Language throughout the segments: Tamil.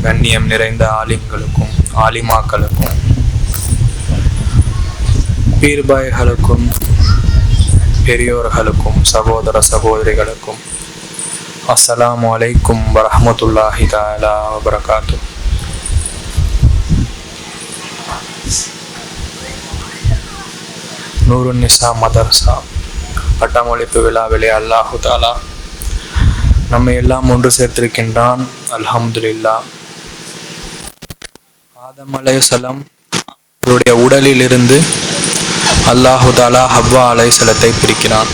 கண்ணியம் நிறைந்த ஆலிம்களுக்கும் ஆலிமாக்களுக்கும் பீர்பாய்களுக்கும் பெரியோர்களுக்கும் சகோதர சகோதரிகளுக்கும் அஸ்ஸலாமு அலைக்கும் வரஹ்மத்துல்லாஹி தஆலா வபரகாத்துஹு. நூருன் நிசா மதர்சா பட்டமளிப்பு விழாவிலே அல்லாஹு தாலா நம்மை எல்லாம் ஒன்று சேர்த்திருக்கின்றான். அல்ஹம்துலில்லாஹ். ஆதம் அலைஹிஸ்ஸலாம் அவருடைய உடலில் இருந்து அல்லாஹு தாலா ஹவ்வா அலைஹிஸ்ஸலாத்தை பிரிக்கிறான்.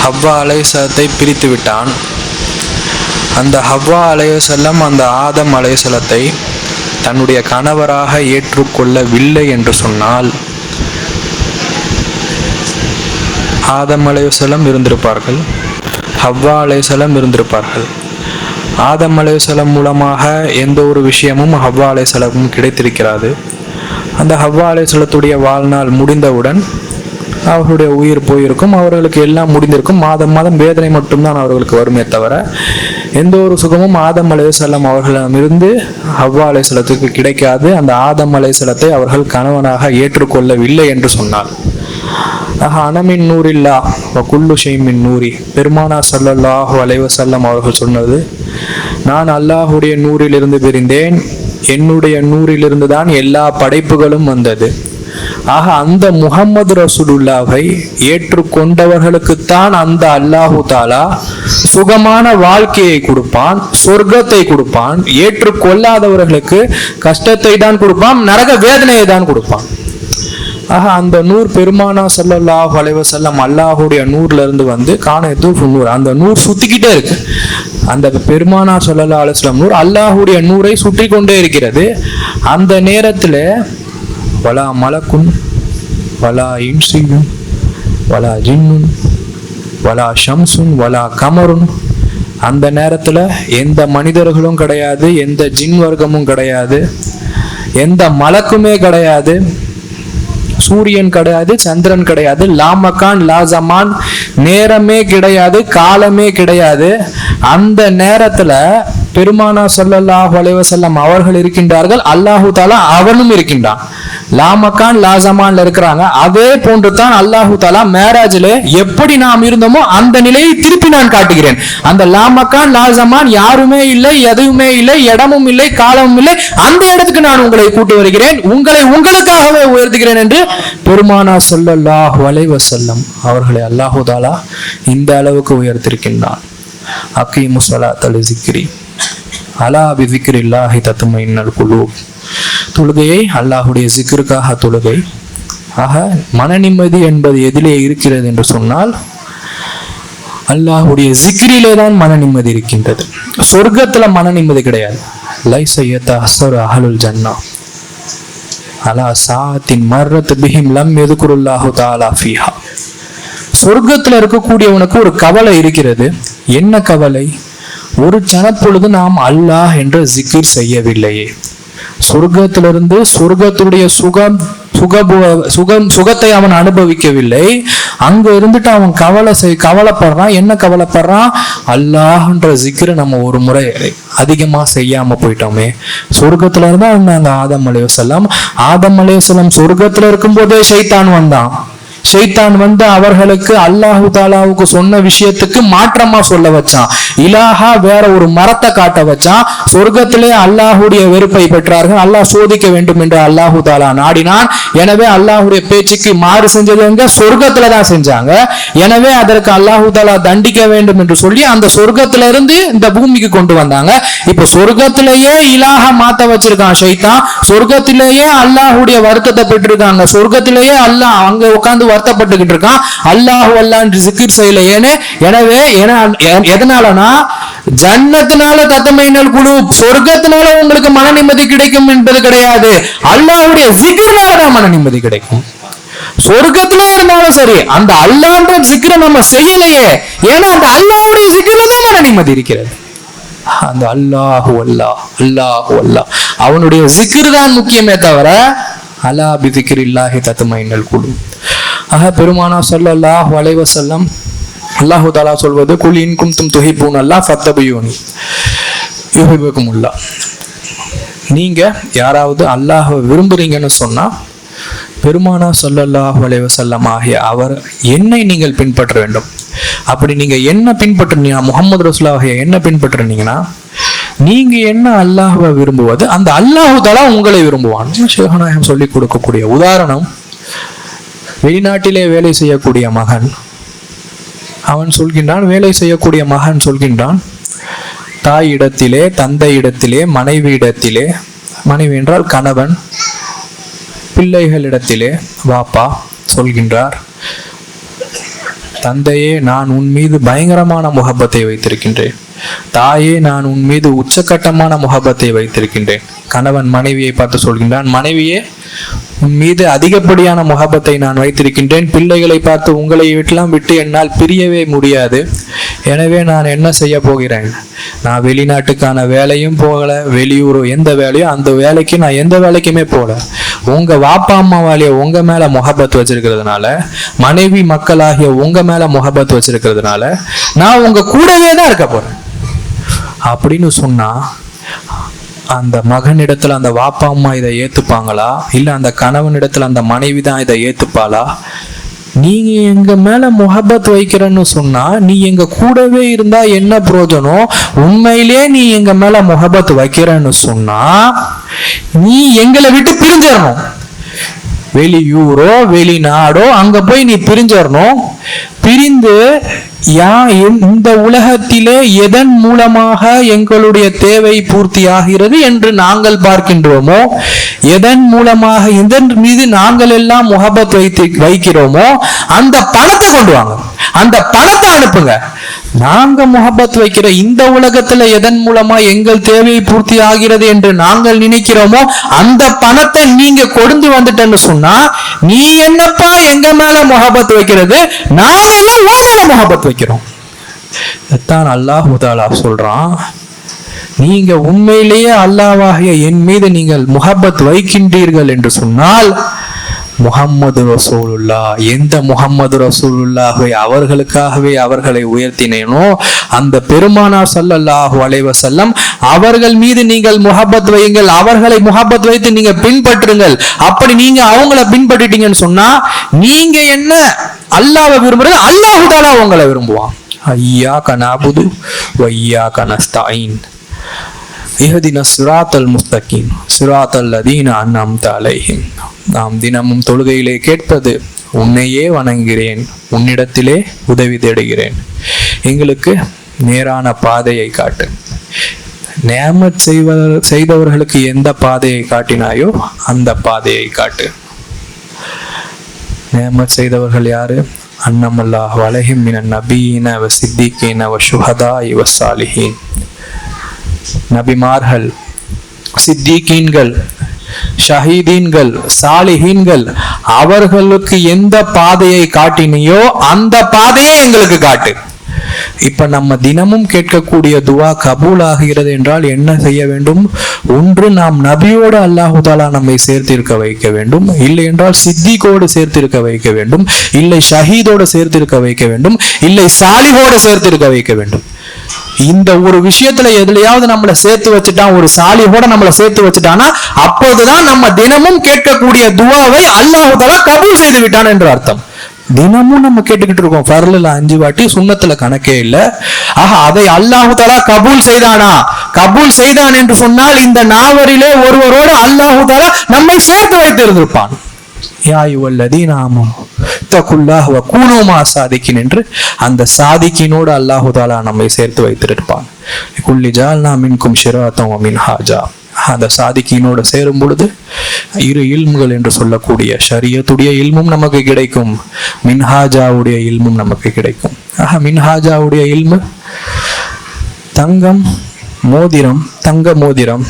ஹவ்வா அலைஹிஸ்ஸலாத்தை பிரித்து விட்டான். அந்த ஹவ்வா அலைஹிஸ்ஸலாம் அந்த ஆதம் அலைஹிஸ்ஸலாத்தை தன்னுடைய கணவராக ஏற்றுக்கொள்ளவில்லை என்று சொன்னால் ஆதம் அலைஹிஸ்ஸலாம் இருந்திருப்பார்கள், ஹவ்வா அலைஹிஸ்ஸலாம் இருந்திருப்பார்கள். ஆதம் அலைஹிஸ்ஸலாம் மூலமாக எந்த ஒரு விஷயமும் ஹவ்வா அலைஹிஸ்ஸலாமும் கிடைத்திருக்கிறது. அந்த ஹவ்வா அலைஹிஸ்ஸலாத்துடைய வாழ்நாள் முடிந்தவுடன் அவர்களுடைய உயிர் போயிருக்கும், அவர்களுக்கு எல்லாம் முடிந்திருக்கும். மாதம் மாதம் வேதனை மட்டும்தான் அவர்களுக்கு வருமே தவிர எந்த ஒரு சுகமும் ஆதம் அலைஹிஸ்ஸலாம் அவர்களிடமிருந்து ஹவ்வா அலைஹிஸ்ஸலாத்துக்கு கிடைக்காது. அந்த ஆதம் அலைஹிஸ்ஸலாத்தை அவர்கள் கணவனாக ஏற்றுக்கொள்ளவில்லை என்று சொன்னார். அனமின் நூரில்லா குல்லு ஷைமின் நூரி, பெருமானார் ஸல்லல்லாஹு அலைஹி வஸல்லம் அவர்கள் சொன்னது, நான் அல்லாஹுடைய நூறிலிருந்து பிரிந்தேன், என்னுடைய நூறிலிருந்து தான் எல்லா படைப்புகளும் வந்தது. ஆக அந்த முஹம்மது ரசூலுல்லாவை ஏற்றுக்கொண்டவர்களுக்குத்தான் அந்த அல்லாஹு தாலா சுகமான வாழ்க்கையை கொடுப்பான், சொர்க்கத்தை கொடுப்பான். ஏற்றுக்கொள்ளாதவர்களுக்கு கஷ்டத்தை தான் கொடுப்பான், நரக வேதனையை தான் கொடுப்பான். ஆக அந்த நூர் பெருமானா ஸல்லல்லாஹு அலைஹி வஸல்லம் அல்லாஹுடைய நூர்ல இருந்து வந்து கானது நூர், அந்த நூர் சுத்திக்கிட்டே இருக்கு. அந்த பெருமானா ஸல்லல்லாஹு அலைஹி வஸல்லம் நூர் அல்லாஹுடைய நூரை சுற்றி கொண்டே இருக்கிறது. அந்த நேரத்துல வலா மலக்குன் வலா இன்சியும் வலா ஜின்னுன் வலா ஷம்சுன் வலா கமருன், அந்த நேரத்துல எந்த மனிதர்களும் கிடையாது, எந்த ஜின் வர்க்கமும் கிடையாது, எந்த மலக்குமே கிடையாது, சூரியன் கிடையாது, சந்திரன் கிடையாது, லாமக்கான் லாசமான், நேரமே கிடையாது, காலமே கிடையாது. அந்த நேரத்துல பெருமானா ஸல்லல்லாஹு அலைஹி வஸல்லம் அவர்கள் இருக்கின்றார்கள், அல்லாஹு தாலா அவனும் இருக்கின்றான். லாமக்கான் லாசமான்ல இருக்கிறாங்க. அதே போன்று தான் அல்லாஹு தாலா மேராஜிலே எப்படி நாம் இருந்தோமோ அந்த நிலையை திருப்பி நான் காட்டுகிறேன். அந்த லாமக்கான் லாசமான் யாருமே இல்லை, எதுவுமே இல்லை, இடமும் இல்லை, காலமும் இல்லை, அந்த இடத்துக்கு நான் உங்களை கூட்டி வருகிறேன், உங்களை உங்களுக்காகவே உயர்த்துகிறேன் என்று பெருமானா ஸல்லல்லாஹு அலைஹி வஸல்லம் அவர்களை அல்லாஹு தாலா இந்த அளவுக்கு உயர்த்திருக்கின்றான். அகீமு ஸலாத்த லிஸிக்ரி அலா பிஸிக்ரில்லாஹி தத்மைன்னல் குலூப். தொழுகையை அல்லாஹுடைய ஜிக்ருக்காக தொழுகை. ஆக மன நிம்மதி என்பது எதிலே இருக்கிறது என்று சொன்னால் அல்லாஹுடைய ஜிக்ரிலே தான் மன நிம்மதி இருக்கின்றது. சொர்க்கத்துல மன நிம்மதி கிடையாது. லைஸ யதஹஸ்ஸரு அஹ்லுல் ஜன்னah அலா சாத்தின் மர்ரத் பிஹிம் லம் யذ்குருல்லாஹு தஆலா ஃபீஹா. சொர்க்கத்துல இருக்கக்கூடியவனுக்கு ஒரு கவலை இருக்கிறது. என்ன கவலை? ஒரு சனப்பொழுது நாம் அல்லாஹ் என்ற ஜிக்ர் செய்யவில்லையே. சொர்க்கத்திலிருந்து சொர்க்கத்துடைய சுகத்தை அவன் அனுபவிக்கவில்லை. அங்க இருந்துட்டு அவன் கவலைப்படுறான். என்ன கவலைப்படுறான்? அல்லாஹ்ன்ற ஜிக்ரை நம்ம ஒரு முறை அதிகமா செய்யாம போயிட்டோமே. சொர்க்கத்துல இருந்தா அந்த ஆதம் அலைஹிஸ்ஸலாம். ஆதம் அலைஹிஸ்ஸலாம் சொர்க்கத்துல இருக்கும் போதே ஷைத்தான் வந்தான். ஷைத்தான் வந்து அவர்களுக்கு அல்லாஹு தாலாவுக்கு சொன்ன விஷயத்துக்கு மாற்றமா சொல்ல வச்சான். இலாஹா வேற ஒரு மரத்தை காட்ட வச்சான். சொர்க்கத்திலே அல்லாஹுடைய வெறுப்பை பெற்றார்கள். அல்லாஹ் சோதிக்க வேண்டும் என்று அல்லாஹு தாலா நாடினான். எனவே அல்லாஹுடைய பேச்சுக்கு மாறு செஞ்சது எங்க? சொர்க்கத்துல தான் செஞ்சாங்க. எனவே அதற்கு அல்லாஹு தாலா தண்டிக்க வேண்டும் என்று சொல்லி அந்த சொர்க்கத்தில இருந்து இந்த பூமிக்கு கொண்டு வந்தாங்க. இப்ப சொர்க்கத்திலேயே இலாஹா மாத்த வச்சிருக்கான் ஷைத்தான். சொர்க்கத்திலேயே அல்லாஹுடைய வருத்தத்தை பெற்றிருக்காங்க. சொர்க்கத்திலேயே அல்லாஹ் அங்க உட்கார்ந்து வருத்தப்பட்டுக்கிட்டு இருக்கான். அல்லாஹு அல்லாஹ் ஜிக்ர் செய்யல. எனவே எதனாலனா ஜன்னத்தினால தத்தமைனல் குலூப், சொர்க்கத்தினால உங்களுக்கு மன நிம்மதி கிடைக்கும் என்பது கிடையாது. அல்லாஹ்வுடைய ஜிக்ர்னால தான் மன நிம்மதி கிடைக்கும். சொர்க்கத்திலே இருந்தாலும் சரி, அந்த அல்லாஹ்ன்ற ஜிக்ரை நம்ம செய்யலையே. ஏன்னா அந்த அல்லாஹ்வுடைய ஜிக்ர்ல தான் மன நிம்மதி இருக்கிறது. அந்த அல்லாஹு அல்லாஹ் அல்லாஹு அல்லாஹ் அவனுடைய ஜிக்ர் தான் முக்கியமே தவிர அலா பிதிக்ரில்லாஹி தத்மைன்னல் குலூப். ஆக பெருமானா ஸல்லல்லாஹு அலைஹி வஸல்லம் அல்லாஹு தஆலா சொல்வது குல் இன் குன்தும் துஹிப்பூன அல்லாஹ் ஃபத்தபியூனி. யுஹிப்புக்குமுல்லாஹ். நீங்க யாராவது அல்லாஹ்வை விரும்புறீங்கன்னு சொன்னா பெருமானா ஸல்லல்லாஹு அலைஹி வஸல்லம் ஆகிய அவர் என்னை நீங்கள் பின்பற்ற வேண்டும். அப்படி நீங்க என்ன பின்பற்றுனீங்க, முஹம்மது ரசூலுல்லாஹ் என்ன பின்பற்றுனீங்கன்னா நீங்க என்ன அல்லாஹ்வை விரும்புவது அந்த அல்லாஹு தஆலா உங்களை விரும்புவான். ஷேக் நாயகம் சொல்லி கொடுக்கக்கூடிய உதாரணம், வெளிநாட்டிலே வேலை செய்யக்கூடிய மகன் அவன் சொல்கின்றான், வேலை செய்யக்கூடிய மகன் சொல்கின்றான், தாய் இடத்திலே, தந்தை இடத்திலே, மனைவி இடத்திலே, மனைவி என்றால் கணவன், பிள்ளைகளிடத்திலே வாப்பா சொல்கின்றார், தந்தையே நான் உன் மீது பயங்கரமான முகப்பத்தை வைத்திருக்கின்றேன், தாயே நான் உன் மீது உச்சக்கட்டமான முகப்பத்தை வைத்திருக்கின்றேன். கணவன் மனைவியை பார்த்து சொல்கின்றான், மனைவியே உன் மீது அதிகப்படியான முகப்பத்தை நான் வைத்திருக்கின்றேன். பிள்ளைகளை பார்த்து உங்களை வீட்டெல்லாம் விட்டு என்னால் பிரியவே முடியாது. எனவே நான் என்ன செய்ய போகிறேன், நான் வெளிநாட்டுக்கான வேலையும் போகல, வெளியூர் எந்த வேலையும் அந்த வேலைக்கு நான் எந்த வேலைக்குமே போகல. உங்க வாப்பா அம்மாவாலேயே உங்க மேல முகப்பத் வச்சிருக்கிறதுனால, மனைவி மக்களாகிய உங்க மேல முகப்பத் வச்சிருக்கிறதுனால நான் உங்க கூடவே தான் இருக்க போறேன் அப்படின்னு சொன்னா, அந்த மகனிடத்துல அந்த வாப்பா அம்மா இதை ஏத்துப்பாங்களா, இல்ல அந்த கணவனிடத்துல அந்த மனைவி தான் இதை ஏத்துப்பாளா? நீங்க எங்க மேல முகப்பத் வைக்கிறன்னு சொன்னா நீ எங்க கூடவே இருந்தா என்ன பிரயோஜனம்? உண்மையிலே நீ எங்க மேல முகப்பத் வைக்கிறன்னு சொன்னா நீ எங்களை விட்டு பிரிஞ்சிடணும். வெளியூரோ வெளிநாடோ அங்க போய் நீ பிரிஞ்சிடணும். பிரிந்து இந்த உலகத்திலே எதன் மூலமாக எங்களுடைய தேவை பூர்த்தி ஆகிறது என்று நாங்கள் பார்க்கின்றோமோ, எதன் மூலமாக இதன் மீது நாங்கள் எல்லாம் முகப்பத் வைக்கிறோமோ அந்த பணத்தை கொண்டு வாங்க, அந்த பணத்தை அனுப்புங்க. நாங்க முகப்பத் வைக்கிற இந்த உலகத்துல எதன் மூலமா எங்கள் தேவை பூர்த்தி ஆகிறது என்று நாங்கள் நினைக்கிறோமோ அந்த பணத்தை நீங்க கொண்டு வந்துட்டேன்னு சொன்னா நீ என்னப்பா எங்க மேல முகப்பத் வைக்கிறது, நாங்கெல்லாம் உன் மேல முகப்பத் வைக்கிறோம். இதைத்தான் அல்லாஹ் தஆலா சொல்றான், நீங்க உண்மையிலேயே அல்லாஹ்வாகிய என் மீது நீங்கள் முகப்பத் வைக்கின்றீர்கள் என்று சொன்னால் முஹம்மது ரசூலுல்லாஹ், எந்த முஹம்மது ரசூலுல்லாஹை அவர்களுக்காகவே அவர்களை உயர்த்தினேனோ அந்த பெருமானார் ஸல்லல்லாஹு அலைஹி வஸல்லம் அவர்கள் மீது நீங்கள் முஹப்பத் வையுங்கள், அவர்களை முஹப்பத் வைத்து நீங்க பின்பற்றுங்கள். அப்படி நீங்க அவங்கள பின்பற்றிட்டீங்கன்னு சொன்னா நீங்க என்ன அல்லாஹ்வை விரும்புறது, அல்லாஹ் தஆலா உங்களை விரும்புவான். ஐயாக நஅபுது வ ஐயாக நஸ்தஈன் இஹ்தினஸ் ஸிராத்தல் முஸ்தகீம் ஸிராத்தல் லதீன அன்அம்த அலைஹிம். நாம் தினமும் தொழுகையிலே கேட்பது, உன்னையே வணங்குகிறேன், உன்னிடத்திலே உதவி தேடுகிறேன், எங்களுக்கு நேரான பாதையை காட்டு. நிஅமத் செய்தவர்களுக்கு எந்த பாதையை காட்டினாயோ அந்த பாதையை காட்டு. நிஅமத் செய்தவர்கள் யாரு? அன்னமல்லாஹு அலைஹிம் மினன் நபியீன வ சித்திகீன வ ஷுஹதாஇ வ ஸாலிஹீன். நபிமார்கள், சித்திகீன்கள், ஷஹீதீன்கள், சாலிஹீன்கள், அவர்களுக்கு எந்த பாதையை காட்டினியோ அந்த பாதையை எங்களுக்கு காட்டு. இப்ப நம்ம தினமும் கேட்கக்கூடிய துவா கபூல் ஆகிறது என்றால் என்ன செய்ய வேண்டும்? ஒன்று, நாம் நபியோடு அல்லாஹு தஆலா நம்மை சேர்த்திருக்க வைக்க வேண்டும், இல்லை என்றால் சித்திகோடு சேர்த்திருக்க வைக்க வேண்டும், இல்லை ஷஹீதோடு சேர்த்திருக்க வைக்க வேண்டும், இல்லை சாலிஹோடு சேர்த்திருக்க வைக்க வேண்டும். இந்த ஒரு விஷயத்துல எதுலையாவது நம்மளை சேர்த்து வச்சுட்டான், ஒரு சாலிஹோட நம்மளை சேர்த்து வச்சுட்டானா அப்போதுதான் நம்ம தினமும் கேட்கக்கூடிய துவாவை அல்லாஹு தஆலா கபூல் செய்து விட்டான் என்று அர்த்தம். தினமும் நம்ம கேட்டுக்கிட்டு இருக்கோம், ஃபர்லுல 5 வாட்டி, சுன்னத்துல கணக்கே இல்ல. ஆக அதை அல்லாஹு தஆலா கபூல் செய்தானா? கபூல் செய்தான் என்று சொன்னால் இந்த நாவரிலே ஒருவரோடு அல்லாஹு தஆலா நம்மை சேர்த்து வைத்திருந்திருப்பான். யா அய்யுஹல்லதீன ஆமனூ தக்குல்லாஹ் வ கூனூ மா சாதிகின் என்று அந்த சாதிகினோடு அல்லாஹு தஆலா நம்மை சேர்த்து வைத்திருப்பான். குல்லி ஜஅல்னா மின்கும் ஷிராத்தன் வ மின்ஹாஜா. அந்த சாதிகினோடு சேரும் பொழுது இரு இல்முகள் என்று சொல்லக்கூடிய ஷரியத்துடைய இல்மும் நமக்கு கிடைக்கும், மின்ஹாஜாவுடைய இல்மும் நமக்கு கிடைக்கும். ஆக மின்ஹாஜாவுடைய இல்மு தங்கம் மோதிரம், தங்க மோதிரம்.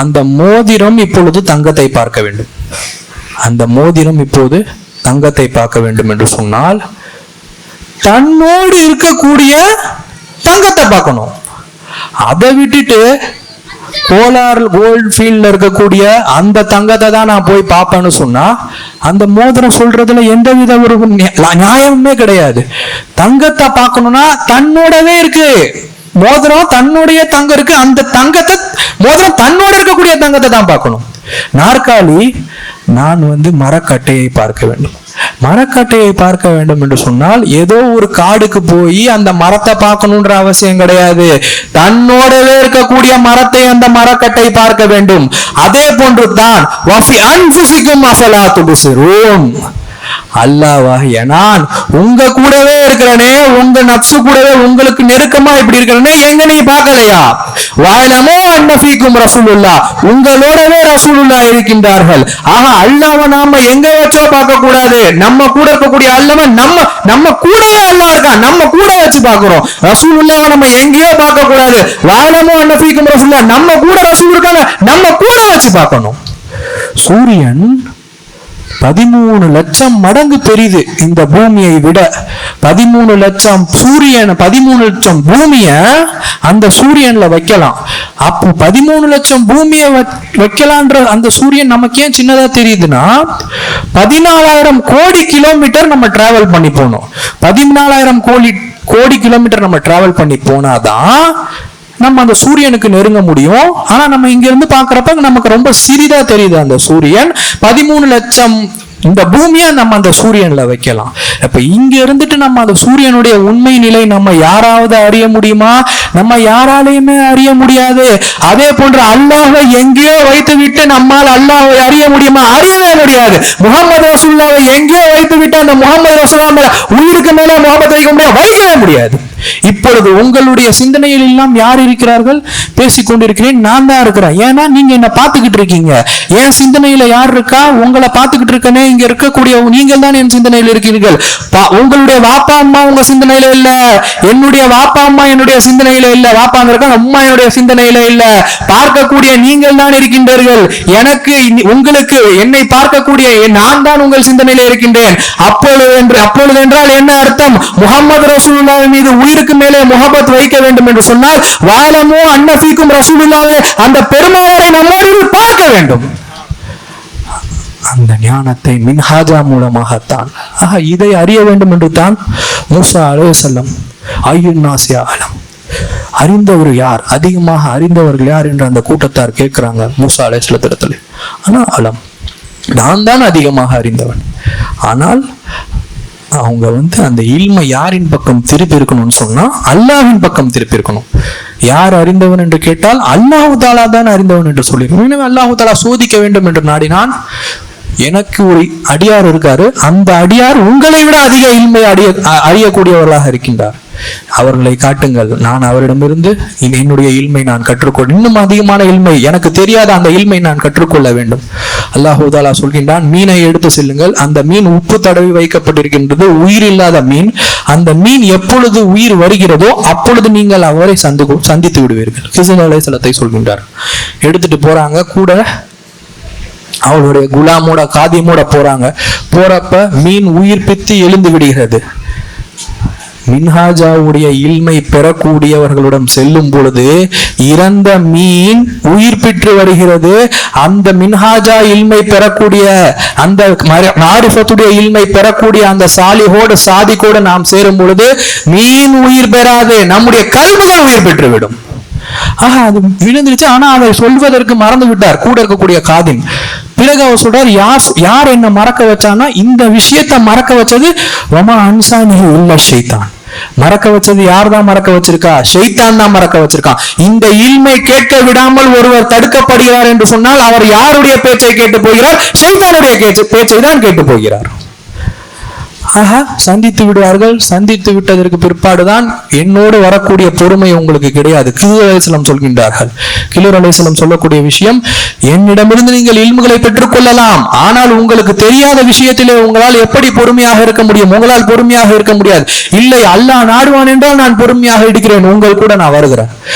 அந்த மோதிரம் இப்பொழுது தங்கத்தை பார்க்க வேண்டும், அந்த மோதிரம் இப்போது தங்கத்தை பார்க்க வேண்டும் என்று சொன்னால் தன்னோடு இருக்கக்கூடிய தங்கத்தை பார்க்கணும். அதை விட்டுட்டு கோலார் கோல்ட் ஃபீல்ட்ல இருக்கக்கூடிய அந்த தங்கத்தை தான் நான் போய் பார்ப்பேன்னு சொன்னா அந்த மோதிரம் சொல்றதுல எந்தவித ஒரு நியாயமுமே கிடையாது. தங்கத்தை பார்க்கணும்னா தன்னோடவே இருக்கு, மோதிரம் தன்னுடைய தங்கம் இருக்கு, அந்த தங்கத்தை மோதிரம் தன்னோட இருக்கக்கூடிய தங்கத்தை தான் பார்க்கணும். நாற்காலி நான் மரக்கட்டையை பார்க்க வேண்டும். மரக்கட்டையை பார்க்க வேண்டும் என்று சொன்னால் ஏதோ ஒரு காடுக்கு போய் அந்த மரத்தை பார்க்கணுன்ற அவசியம் கிடையாது. தன்னோடவே இருக்கக்கூடிய மரத்தை அந்த மரக்கட்டை பார்க்க வேண்டும். அதே போன்று தான் அல்லாஹ்வாகிய நான் உங்க கூடவே இருக்கிறனே, உங்க நப்சு கூடவே உங்களுக்கு நெருக்கமா இப்படி இருக்கிறனே, எங்க நீ பார்க்கலையா? வஅலமு அன்ன ஃபீக்கும் ரசூலுல்லாஹ், உங்களோடவே ரசூலுல்லாஹ் இருக்கின்றார்கள். ஆக அல்லாஹ்வை நாம எங்க வச்சோ பார்க்க கூடாது. நம்ம கூட இருக்கக்கூடிய அல்லாஹ்வை நம்ம கூடவே அல்லாஹ் இருக்கான், நம்ம கூட வச்சு பார்க்கிறோம். ரசூலுல்லாஹ்வை நம்ம எங்கேயோ பார்க்க கூடாது. வஅலமு அன்ன ஃபீக்கும் ரசூலுல்லாஹ், நம்ம கூட ரசூல் இருக்காங்க, நம்ம கூட வச்சு பார்க்கணும். சூரியன் 13 லட்சம் மடங்கு பெரிது இந்த பூமியை விட. 13 லட்சம் சூரியன், 13 லட்சம் பூமிய அந்த சூரியன்ல வைக்கலாம். அப்போ 13 லட்சம் பூமியை வைக்கலான்ற அந்த சூரியன் நமக்கு ஏன் சின்னதா தெரியுதுன்னா, 14,000 கோடி கிலோமீட்டர் நம்ம டிராவல் பண்ணி போனோம். 14,000 கோடி கிலோமீட்டர் நம்ம டிராவல் பண்ணி போனாதான் நம்ம அந்த சூரியனுக்கு நெருங்க முடியும். ஆனா நம்ம இங்க இருந்து பாக்குறப்ப நமக்கு ரொம்ப சிறிதா தெரியுது அந்த சூரியன். 13 லட்சம் இந்த பூமியை நம்ம அந்த சூரியன்ல வைக்கலாம். அப்ப இங்க இருந்துட்டு நம்ம அந்த சூரியனுடைய உண்மை நிலை நம்ம யாராவது அறிய முடியுமா? நம்ம யாராலையுமே அறிய முடியாது. அதே போன்று அல்லாஹ்வை எங்கேயோ வைத்து விட்டு நம்மால் அல்லாஹ்வை அறிய முடியுமா? அறியவே முடியாது. முஹம்மது ரசூலுல்லாஹ்வை எங்கேயோ வைத்து விட்டு அந்த முஹம்மது ரசூலுல்லாஹ் உயிருக்கு மேல முஹம்மது வைக்க முடியாது, வைக்கவே முடியாது. இப்பொழுது உங்களுடைய சிந்தனையில் எல்லாம் யார் இருக்கிறார்கள்? பேசிக்கொண்டிருக்கிறேன், நான் தான் இருக்கிறேன். ஏன்னா நீங்க என்ன பார்த்துக்கிட்டு இருக்கீங்க. என் சிந்தனையில யார் இருக்கா? உங்களை பார்த்துக்கிட்டு இருக்கனே, இங்க இருக்கக்கூடிய நீங்கள் தான் என் சிந்தனையில் இருக்கிறீர்கள். உங்களுடைய வாப்பா அம்மா உங்க சிந்தனையில இல்ல, என்னுடைய வாப்பா அம்மா என்னுடைய சிந்தனையில இல்ல, வாப்பாங்க இருக்காங்க, அம்மா என்னுடைய சிந்தனையில இல்ல. பார்க்கக்கூடிய நீங்கள் தான் இருக்கின்றீர்கள். எனக்கு உங்களுக்கு என்னை பார்க்கக்கூடிய நான் தான் உங்கள் சிந்தனையில இருக்கின்றேன். அப்பொழுது என்றால் என்ன அர்த்தம்? முஹம்மது ரசூலுல்லாஹ் மீது உயிருக்கு மேலே முஹப்பத் வைக்க வேண்டும் என்று சொன்னால் வஅலமு அன்ன ஃபீக்கும் ரசூலுல்லாஹ், அந்த பெருமானாரை நம்மோடு பார்க்க வேண்டும். அந்த ஞானத்தை மின்ஹாஜா மூலமாகத்தான். இதை அறிய வேண்டும் என்று தான் மூசா அலைஹிஸ்ஸலாம் ஐயுன்னாசியா அலம், அறிந்தவர் யார், அதிகமாக அறிந்தவர்கள் யார் என்று அந்த கூட்டத்தார் கேட்கிறாங்க மூசா அலைஹிஸ்ஸலாத்திடத்தில். ஆனா அலம், நான் தான் அதிகமாக அறிந்தவன். ஆனால் அவங்க அந்த இல்மை யாரின் பக்கம் திருப்பி இருக்கணும்னு சொன்னா அல்லாஹ்வின் பக்கம் திருப்பி இருக்கணும். யார் அறிந்தவன் என்று கேட்டால் அல்லாஹ் தஆலா தான் அறிந்தவன் என்று சொல்லிருக்கணும். எனவே அல்லாஹ் தஆலா சோதிக்க வேண்டும் என்று நாடினான். எனக்கு ஒரு அடியார் இருக்காரு, அந்த அடியார் உங்களை விட அதிக இல்மை அறியக்கூடியவர்களாக இருக்கின்றார். அவர்களை காட்டுங்கள், நான் அவரிடமிருந்து என்னுடைய இல்மை நான் கற்றுக்கொள்ள, இன்னும் அதிகமான இல்மை எனக்கு தெரியாத அந்த இல்மை நான் கற்றுக்கொள்ள வேண்டும். அல்லாஹ் தஆலா சொல்கின்றான், மீனை எடுத்து செல்லுங்கள். அந்த மீன் உப்பு தடவி வைக்கப்பட்டிருக்கின்றது, உயிர் இல்லாத மீன். அந்த மீன் எப்பொழுது உயிர் வருகிறதோ அப்பொழுது நீங்கள் அவரை சந்தித்து விடுவீர்கள். ஹிஸ்ர் அலைஹிஸ்ஸலாத்தை சொல்கின்றார். எடுத்துட்டு போறாங்க, கூட அவளுடைய குலாமோட காதியமோட போறப்ப மீன் உயிர்ப்பித்து எழுந்து விடுகிறது. மின்ஹாஜாவுடைய இல்மை பெறக்கூடியவர்களிடம் செல்லும் பொழுது இறந்த மீன் உயிர் பெற்று வருகிறது. அந்த மின்ஹாஜா இல்மை பெறக்கூடிய, அந்த மாரிஃபத்துடைய இல்மை பெறக்கூடிய அந்த சாதிகோடு நாம் சேரும் பொழுது மீன் உயிர் பெறாது, நம்முடைய கல்வி தான் உயிர் பெற்றுவிடும். அது விழுந்துருச்சு. ஆனா அதை சொல்வதற்கு மறந்து விட்டார் கூட இருக்கக்கூடிய காதின். பிறகு அவர் சொல்றார், யார் என்ன மறக்க வச்சானா, இந்த விஷயத்தை மறக்க வச்சது வமா அன்சானி உள்ள ஷைத்தான். மறக்க வச்சது யார் தான் மறக்க வச்சிருக்கா? ஷைத்தான் தான் மறக்க வச்சிருக்கான். இந்த இல்மை கேட்க விடாமல் ஒருவர் தடுக்கப்படுகிறார் என்று சொன்னால் அவர் யாருடைய பேச்சை கேட்டு போகிறார்? ஷைத்தானுடைய பேச்சை தான் கேட்டு போகிறார். சந்தித்து விடுவார்கள். சந்தித்து விட்டதற்கு பிற்பாடுதான் என்னோடு வரக்கூடிய பொறுமை உங்களுக்கு கிடையாது. கிலர் அலைஹிஸ்ஸலாம் சொல்கின்றார்கள். கிலர் அலைஹிஸ்ஸலாம் சொல்லக்கூடிய விஷயம், என்னிடமிருந்து நீங்கள் இல்முகளை பெற்றுக் கொள்ளலாம், ஆனால் உங்களுக்கு தெரியாத விஷயத்திலே உங்களால் எப்படி பொறுமையாக இருக்க முடியும்? உங்களால் பொறுமையாக இருக்க முடியாது. இல்லை, அல்லாஹ் நாடுவான் என்றால் நான் பொறுமையாக இருக்கிறேன், உங்கள் கூட நான் வருகிறேன்.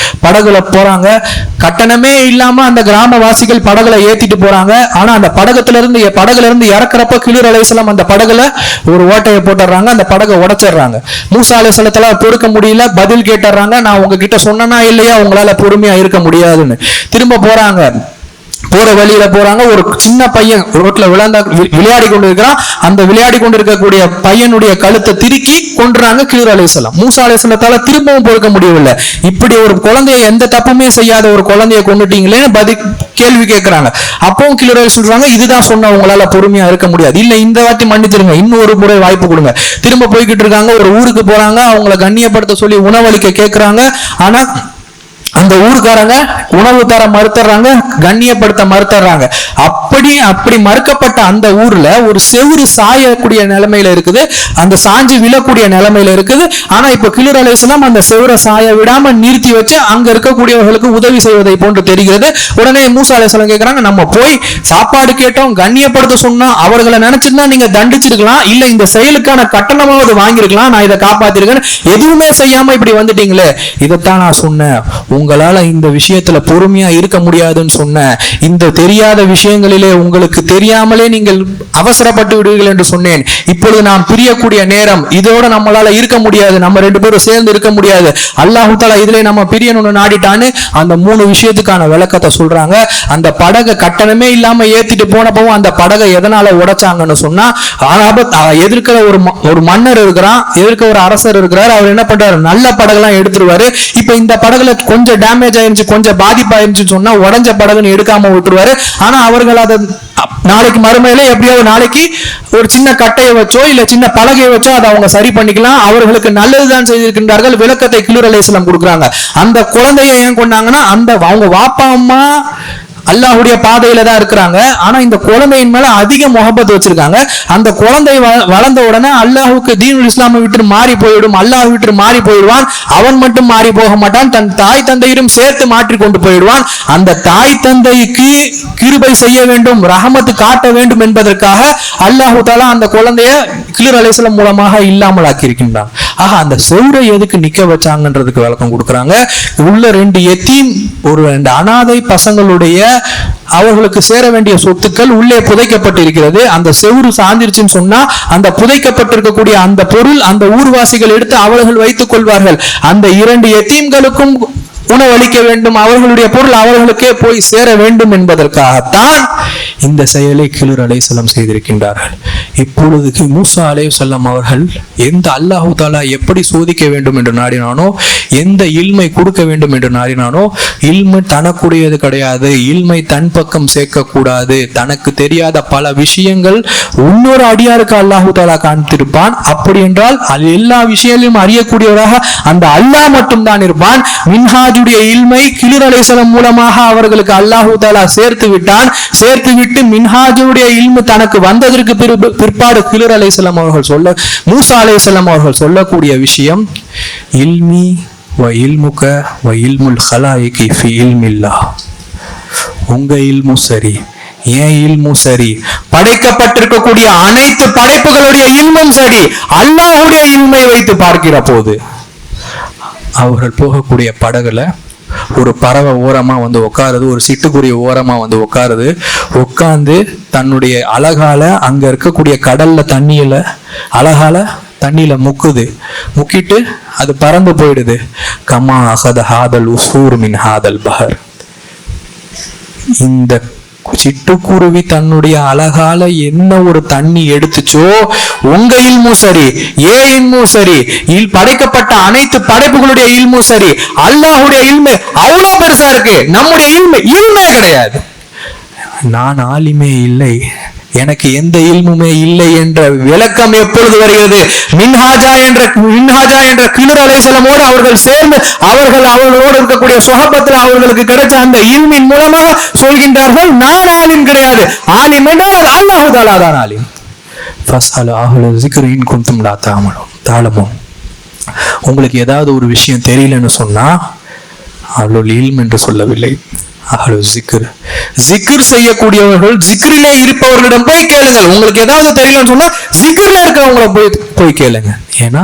படகுல போறாங்க, கட்டணமே இல்லாம அந்த கிராமவாசிகள் படகுல ஏத்திட்டு போறாங்க. ஆனா அந்த படகுல இருந்து இறக்குறப்ப கிலர் அலைஹிஸ்ஸலாம் அந்த படகுல ஒரு ஓட்டையை போட்டுறாங்க, அந்த படகை உடைச்சிடுறாங்க. மூசா அலைஹிஸ்ஸலாத்தால பொறுக்க முடியல, பதில் கேட்டுறாங்க, நான் உங்ககிட்ட சொன்னா இல்லையா உங்களால பொறுமையா இருக்க முடியாதுன்னு. திரும்ப போறாங்க, போற வழியில போறாங்க, ஒரு சின்ன பையன் ரோட்ல விளையாடி கொண்டு இருக்கிறான். அந்த விளையாடி கொண்டு இருக்கக்கூடிய பையனுடைய கழுத்தை திருக்கி கொன்றாங்க கிளிர் அலைஹிஸ்ஸலாம். மூசா அலைஹிஸ்ஸலாத்தால திரும்பவும் பொறுக்க முடியவில்லை. இப்படி ஒரு குழந்தைய எந்த தப்புமே செய்யாத ஒரு குழந்தைய கொண்டுட்டீங்களேன்னு கேள்வி கேட்கிறாங்க. அப்பவும் கிளிர் அலைஹிஸ்ஸலாம் சொல்றாங்க, இதுதான் சொன்ன, உங்களால பொறுமையா இருக்க முடியாது, இல்ல இந்த வாட்டி மன்னிச்சிருங்க, இன்னொரு முறை வாய்ப்பு கொடுங்க. திரும்ப போய்கிட்டு இருக்காங்க. ஒரு ஊருக்கு போறாங்க. அவங்களை கண்ணியப்படுத்த சொல்லி உணவளிக்க கேட்கிறாங்க. ஆனா அந்த ஊருக்காரங்க உணவு தர மறுத்துறாங்க, கண்ணியப்படுத்த மறுத்துறாங்க. அப்படி மறுக்கப்பட்ட அந்த ஊர்ல ஒரு செவுரு சாயக்கூடிய நிலைமையில இருக்குது, அந்த சாஞ்சி விழக்கூடிய நிலைமையில இருக்குது. ஆனா இப்ப கிளிர் அலைஹிஸ்ஸலாம் அந்த செவுரை சாய விடாம நிறுத்தி வச்சு அங்க இருக்கக்கூடியவர்களுக்கு உதவி செய்வதை போன்று தெரிகிறது. உடனே மூசா அலைஹிஸ்ஸலாம் கேட்கிறாங்க, நம்ம போய் சாப்பாடு கேட்டோம், கண்ணியப்படுத்த சொன்னோம், அவர்களை நினைச்சிருந்தா நீங்க தண்டிச்சிருக்கலாம், இல்ல இந்த செயலுக்கான கட்டணமாவது வாங்கியிருக்கலாம், நான் இதை காப்பாத்திருக்கேன், எதுவுமே செய்யாம இப்படி வந்துட்டீங்களே. இதைத்தான் நான் சொன்னேன், உங்களால இந்த விஷயத்துல பொறுமையா இருக்க முடியாதுன்னு சொன்னேன். இந்த தெரியாத விஷயங்களிலே உங்களுக்கு தெரியாமலே நீங்கள் அவசரப்பட்டு விடுவீர்கள் என்று சொன்னேன். இப்பொழுது நாம் பிரியக்கூடிய நேரம், இதோட நம்மளால இருக்க முடியாது, நம்ம ரெண்டு பேரும் சேர்ந்து இருக்க முடியாது, அல்லாஹ் தஆலா இதுல நம்ம பிரியணும்னு நாடிட்டான்னு அந்த 3 விஷயத்துக்கான விளக்கத்தை சொல்றாங்க. அந்த படகை கட்டணமே இல்லாம ஏத்திட்டு போனப்பவும் அந்த படகை எதனால உடைச்சாங்கன்னு சொன்னா, எதிர்க்கிற ஒரு மன்னர் இருக்கிறான், எதிர்க்க ஒரு அரசர் இருக்கிறார். அவர் என்ன பண்றாரு, நல்ல படகெல்லாம் எடுத்துருவாரு. இப்ப இந்த படகுல கொஞ்சம் டேமேஜ் ஆயிருச்சு, கொஞ்சம் பாதிப்பாயிருச்சு சொன்னா உடஞ்ச படகுன்னு எடுக்காம விட்டுருவாரு. ஆனா அவர்கள் அதை நாளைக்கு மறுமையில எப்படியாவது நாளைக்கு ஒரு சின்ன கட்டையை வச்சோ இல்ல சின்ன பலகையை வச்சோ அதை அவங்க சரி பண்ணிக்கலாம். அவர்களுக்கு நல்லதுதான் செய்திருக்கின்றார்கள். விளக்கத்தை கிளிர் அலைஹிஸ்ஸலாம் கொடுக்குறாங்க. அந்த குழந்தைய ஏன் கொண்டாங்கன்னா, அவங்க வாப்பா அம்மா அல்லாஹ்வுடைய பாதையில தான் இருக்கிறாங்க. ஆனா இந்த குழந்தையின் மேல அதிக முஹப்பத் வச்சிருக்காங்க. அந்த குழந்தை வளர்ந்த உடனே அல்லாஹ்வுக்கு தீனுல் இஸ்லாமை விட்டு மாறி போயிடும், அல்லாஹ் விட்டு மாறி போயிடுவான். அவன் மட்டும் மாறி போக மாட்டான், தன் தாய் தந்தையிடம் சேர்த்து மாற்றி கொண்டு போயிடுவான். அந்த தாய் தந்தைக்கு கிருபை செய்ய வேண்டும், ரஹமத்து காட்ட வேண்டும் என்பதற்காக அல்லாஹ் தஆலா அந்த குழந்தைய கிளிர் அலைஹிஸ்ஸலாம் மூலமாக இல்லாமல் ஆக்கியிருக்கின்றான். ஆக அந்த செவுரை எதுக்கு நிக்க வச்சாங்கன்றதுக்கு விளக்கம் கொடுக்குறாங்க. உள்ள 2 எத்தீம், ஒரு 2 அனாதை பசங்களுடைய அவர்களுக்கு சேர வேண்டிய சொத்துக்கள் உள்ளே புதைக்கப்பட்டு இருக்கிறது. அந்த செவுரு சாந்திருச்சுன்னு சொன்னா அந்த புதைக்கப்பட்டிருக்கக்கூடிய அந்த பொருள் அந்த ஊர்வாசிகள் எடுத்து அவர்கள் வைத்துக் கொள்வார்கள். அந்த 2 எத்தீம்களுக்கும் உணவளிக்க வேண்டும், அவர்களுடைய பொருள் அவர்களுக்கே போய் சேர வேண்டும் என்பதற்காகத்தான் இந்த செயலை கிளிர் அலைஹிஸ்ஸலாம் செய்திருக்கின்றார்கள். இப்பொழுது மூசா அலைஹிஸ்ஸலாம் அவர்கள் எந்த அல்லாஹ் தஆலா எப்படி சோதிக்க வேண்டும் என்று நாடினானோ, எந்த இல்மை கொடுக்க வேண்டும் என்று நாடினானோ, இல்மை தனக்குடையது கிடையாது, இல்மை தன் பக்கம் சேர்க்க கூடாது. தனக்கு தெரியாத பல விஷயங்கள் இன்னொரு அடியாருக்கு அல்லாஹ் தஆலா காண்பித்திருப்பான். அப்படி என்றால் எல்லா விஷயங்களையும் அறியக்கூடியவராக அந்த அல்லாஹ் மட்டும் தான் இருப்பான். மின்ஹாஜுடைய இல்மை கிளிர் அலைஹிஸ்ஸலாம் மூலமாக அவர்களுக்கு அல்லாஹ் தஆலா சேர்த்து விட்டான். சேர்த்து விட்டு மின்ஹாஜுடைய இல்மு தனக்கு வந்ததற்கு பிற்பாடு கிளிர் அலைஹிஸ்ஸலாம் அவர்கள் மூசா அலைஹிஸ்ஸலாம் அவர்கள் சொல்லக்கூடிய விஷயம், இல்மி வ இல்முக வ இல்முல் ஹலாயிகி ஃபி இல்மில்லாஹ். உங்க இல்மு சரி, ஏன் இல்மு சரி, படைக்கப்பட்டிருக்கக்கூடிய அனைத்து படைப்புகளுடைய இல்மும் சரி, அல்லாஹ்வுடைய இல்மை வைத்து பார்க்கிற போது அவர்கள் போகக்கூடிய படகுல ஒரு பறவை ஓரமா வந்து உட்காருது, ஒரு சிட்டுக்குருவி ஓரமா வந்து உட்காருது. உட்கார்ந்து தன்னுடைய அழகால அங்க இருக்கக்கூடிய கடல்ல அழகால தண்ணியில முக்குது. முக்கிட்டு அது பறந்து போயிடுது. கமா அகத ஹாதல் உசூர் மின் ஹாதல் பஹர். இந்த சிட்டுக்குருவி தன்னுடைய அழகால என்ன ஒரு தண்ணி எடுத்துச்சோ, உங்க இல்மு சரி, ஏ இல்மு சரி, படைக்கப்பட்ட அனைத்து படைப்புகளுடைய இல்மு சரி, அல்லாஹ்வுடைய இல்மு அவ்வளவு பெருசா இருக்கு. நம்முடைய இல்மே கிடையாது. நான் ஆலிமே இல்லை, எனக்கு எந்த இல்முமே இல்லை என்ற விளக்கம் எப்பொழுது வருகிறது? மின்ஹாஜா என்ற கிளிர் அலைஹிஸ்ஸலாமோடு அவர்கள் சேர்ந்து அவர்களோடு இருக்கக்கூடிய சுஹபத்தில் அவர்களுக்கு கிடைச்ச அந்த இல்மின் மூலமாக சொல்கின்றார்கள், நான் ஆலிம் கிடையாது, ஆலிம் என்றால் அல்லாஹ் தஆலா தான் ஆலிம். ஃபஸ்அலு அஹ்ல ஸிக்ரி இன் குன்தும் லா தஅலமூன். உங்களுக்கு ஏதாவது ஒரு விஷயம் தெரியலன்னு சொன்னா அஹ்லுல் இல்ம் என்று சொல்லவில்லை, ஜிக்ர் செய்யக்கூடியவர்கள், ஜிக்ரிலே இருப்பவர்களிடம் போய் கேளுங்கள். உங்களுக்கு ஏதாவது தெரியலன்னு சொன்னா ஜிக்ர்ல இருக்கவங்கள போய் கேளுங்க. ஏன்னா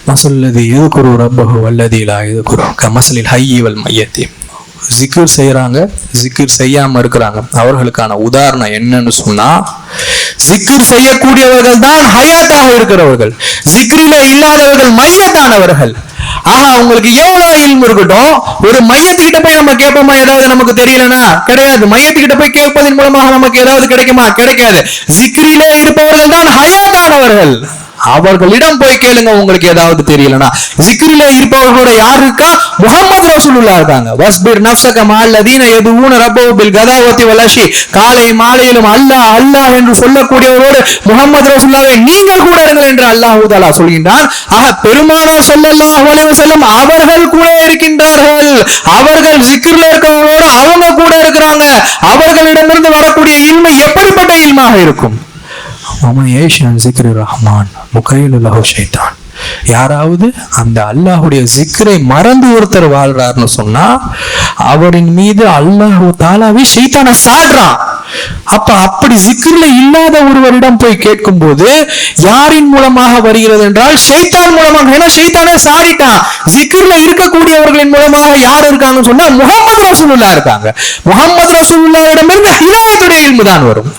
மஸல்லதி யذ்குரு ரப்பஹு வல்லதி லா யذ்குரு கமஸலில் ஹய்யி வல் மய்யத்தி. ஜிக்ர் செய்யறாங்க, ஜிக்ர் செய்யாம இருக்கிறாங்க. அவர்களுக்கான உதாரணம் என்னன்னு சொன்னா, ஜிக்ர் செய்யக்கூடியவர்கள் தான் ஹயாத்தாக இருக்கிறவர்கள், ஜிக்ரிலே இல்லாதவர்கள் மையத்தானவர்கள். உங்களுக்கு எவ்வளவு இல்மு இருக்கட்டும், ஒரு மையத்துக்கிட்ட போய் நம்ம கேட்போமா ஏதாவது நமக்கு தெரியலனா? கிடையாது. மையத்துக்கிட்ட போய் கேட்பதன் மூலமாக நமக்கு ஏதாவது கிடைக்குமா? கிடைக்காது. ஜிக்ரிலே இருப்பவர்கள் தான் ஹயாத்தானவர்கள். அவர்களிடம் போய் கேளுங்க உங்களுக்கு ஏதாவது தெரியலனா. ஜிக்ரிலே இருப்பவர்களோட யார் இருக்கா? முஹம்மது ரசூலுல்லாஹ் இருக்காங்க. வஸ்பிர் நஃப்ஸக மஅல்லதீன யதுஊன ரப்பஹு பில் கதாவத்தி வல் அஷி. காலை மாலையிலும் அல்லாஹ் அல்லாஹ் என்று சொல்லக்கூடியவரோடு முஹம்மது ரசூலுல்லாஹ்வை நீங்கள் கூட இருங்கள் என்று அல்லாஹ் தஆலா சொல்கின்றான். பெருமானார் ஸல்லல்லாஹு அலைஹி வஸல்லம் அவர்கள் கூட இருக்கின்றார்கள். அவர்கள் ஜிக்ரில் இருக்கவங்களோட அவங்க கூட இருக்கிறாங்க. அவர்களிடமிருந்து வரக்கூடிய இல்மு எப்படிப்பட்ட இல்மாக இருக்கும்? யாராவது அந்த அல்லாஹுடைய ஜிக்ரை மறந்து ஒருத்தர் வாழ்றாருன்னு சொன்னா அவரின் மீது அல்லாஹு தாலாவே ஷைத்தான சாடுறான். அப்படி ஜிக்ர்ல இல்லாத ஒருவரிடம் போய் கேட்கும் போது யாரின் மூலமாக வருகிறது என்றால் ஷைத்தான் மூலமாக. ஏன்னா ஷைத்தானே சாடிட்டான். ஜிக்ர்ல இருக்கக்கூடியவர்களின் மூலமாக யார் இருக்காங்கன்னு சொன்னா முஹம்மது ரசூலுல்லாஹ் இருக்காங்க. முஹம்மது ரசூலுல்லாஹ்விடமிருந்து ஹிதாயத்துடைய இல்மு தான் வரும்.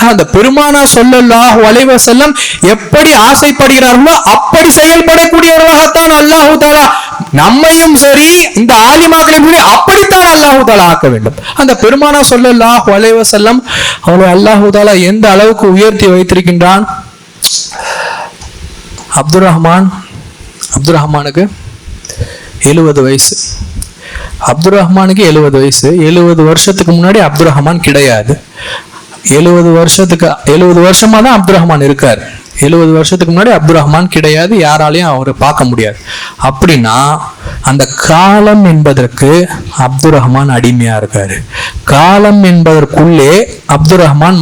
அந்த பெருமானார் ஸல்லல்லாஹு அலைஹி வஸல்லம் எப்படி ஆசைப்படுகிறார்களோ அப்படி செயல்படக்கூடியவர்களாகத்தான் அல்லாஹு தஆலா நம்மையும் சரி இந்த ஆலிமாக்களையும் சரி அப்படித்தான் அல்லாஹு தஆலா ஆக்க வேண்டும். அந்த பெருமானார் ஸல்லல்லாஹு அலைஹி வஸல்லம் அவரை அல்லாஹு தஆலா எந்த அளவுக்கு உயர்த்தி வைத்திருக்கின்றான். அப்துர் ரஹ்மானுக்கு 70 வயசு. அப்துர் ரஹ்மானுக்கு 70 வயசு. 70 வருஷத்துக்கு முன்னாடி அப்துர் ரஹ்மான் கிடையாது. 70 வருஷமா தான் அப்துர் ரஹ்மான் இருக்காரு. 70 வருஷத்துக்கு முன்னாடி அப்துர் ரஹ்மான் கிடையாது. யாராலையும் அவரை பார்க்க முடியாது. அப்படின்னா அந்த காலம் என்பதற்கு அப்துர் ரஹ்மான் அடிமையா இருக்காரு. காலம் என்பதற்குள்ளே அப்துர் ரஹ்மான்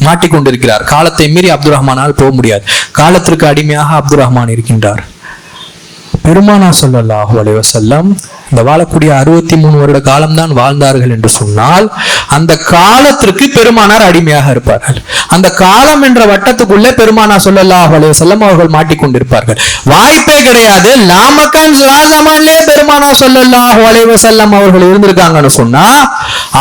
மாட்டிக்கொண்டிருக்கிறார். காலத்தை மீறி அப்துர் ரஹ்மானால் போக முடியாது. காலத்திற்கு அடிமையாக அப்துர் ரஹ்மான் இருக்கின்றார். பெருமானார் ஸல்லல்லாஹு அலைஹி வஸல்லம் இந்த வாழக்கூடிய 63 வருட காலம்தான் வாழ்ந்தார்கள் என்று சொன்னால் அந்த காலத்திற்கு பெருமானார் அடிமையாக இருப்பார்கள். அந்த காலம் என்ற வட்டத்துக்குள்ளே பெருமானார் ஸல்லல்லாஹு அலைஹி வஸல்லம் அவர்கள் மாட்டிக்கொண்டிருப்பார்கள். வாய்ப்பே கிடையாது. லாமக்கான் ஜமான்லே பெருமானார் ஸல்லல்லாஹு அலைஹி வஸல்லம் அவர்கள் இருந்திருக்காங்கன்னு சொன்னா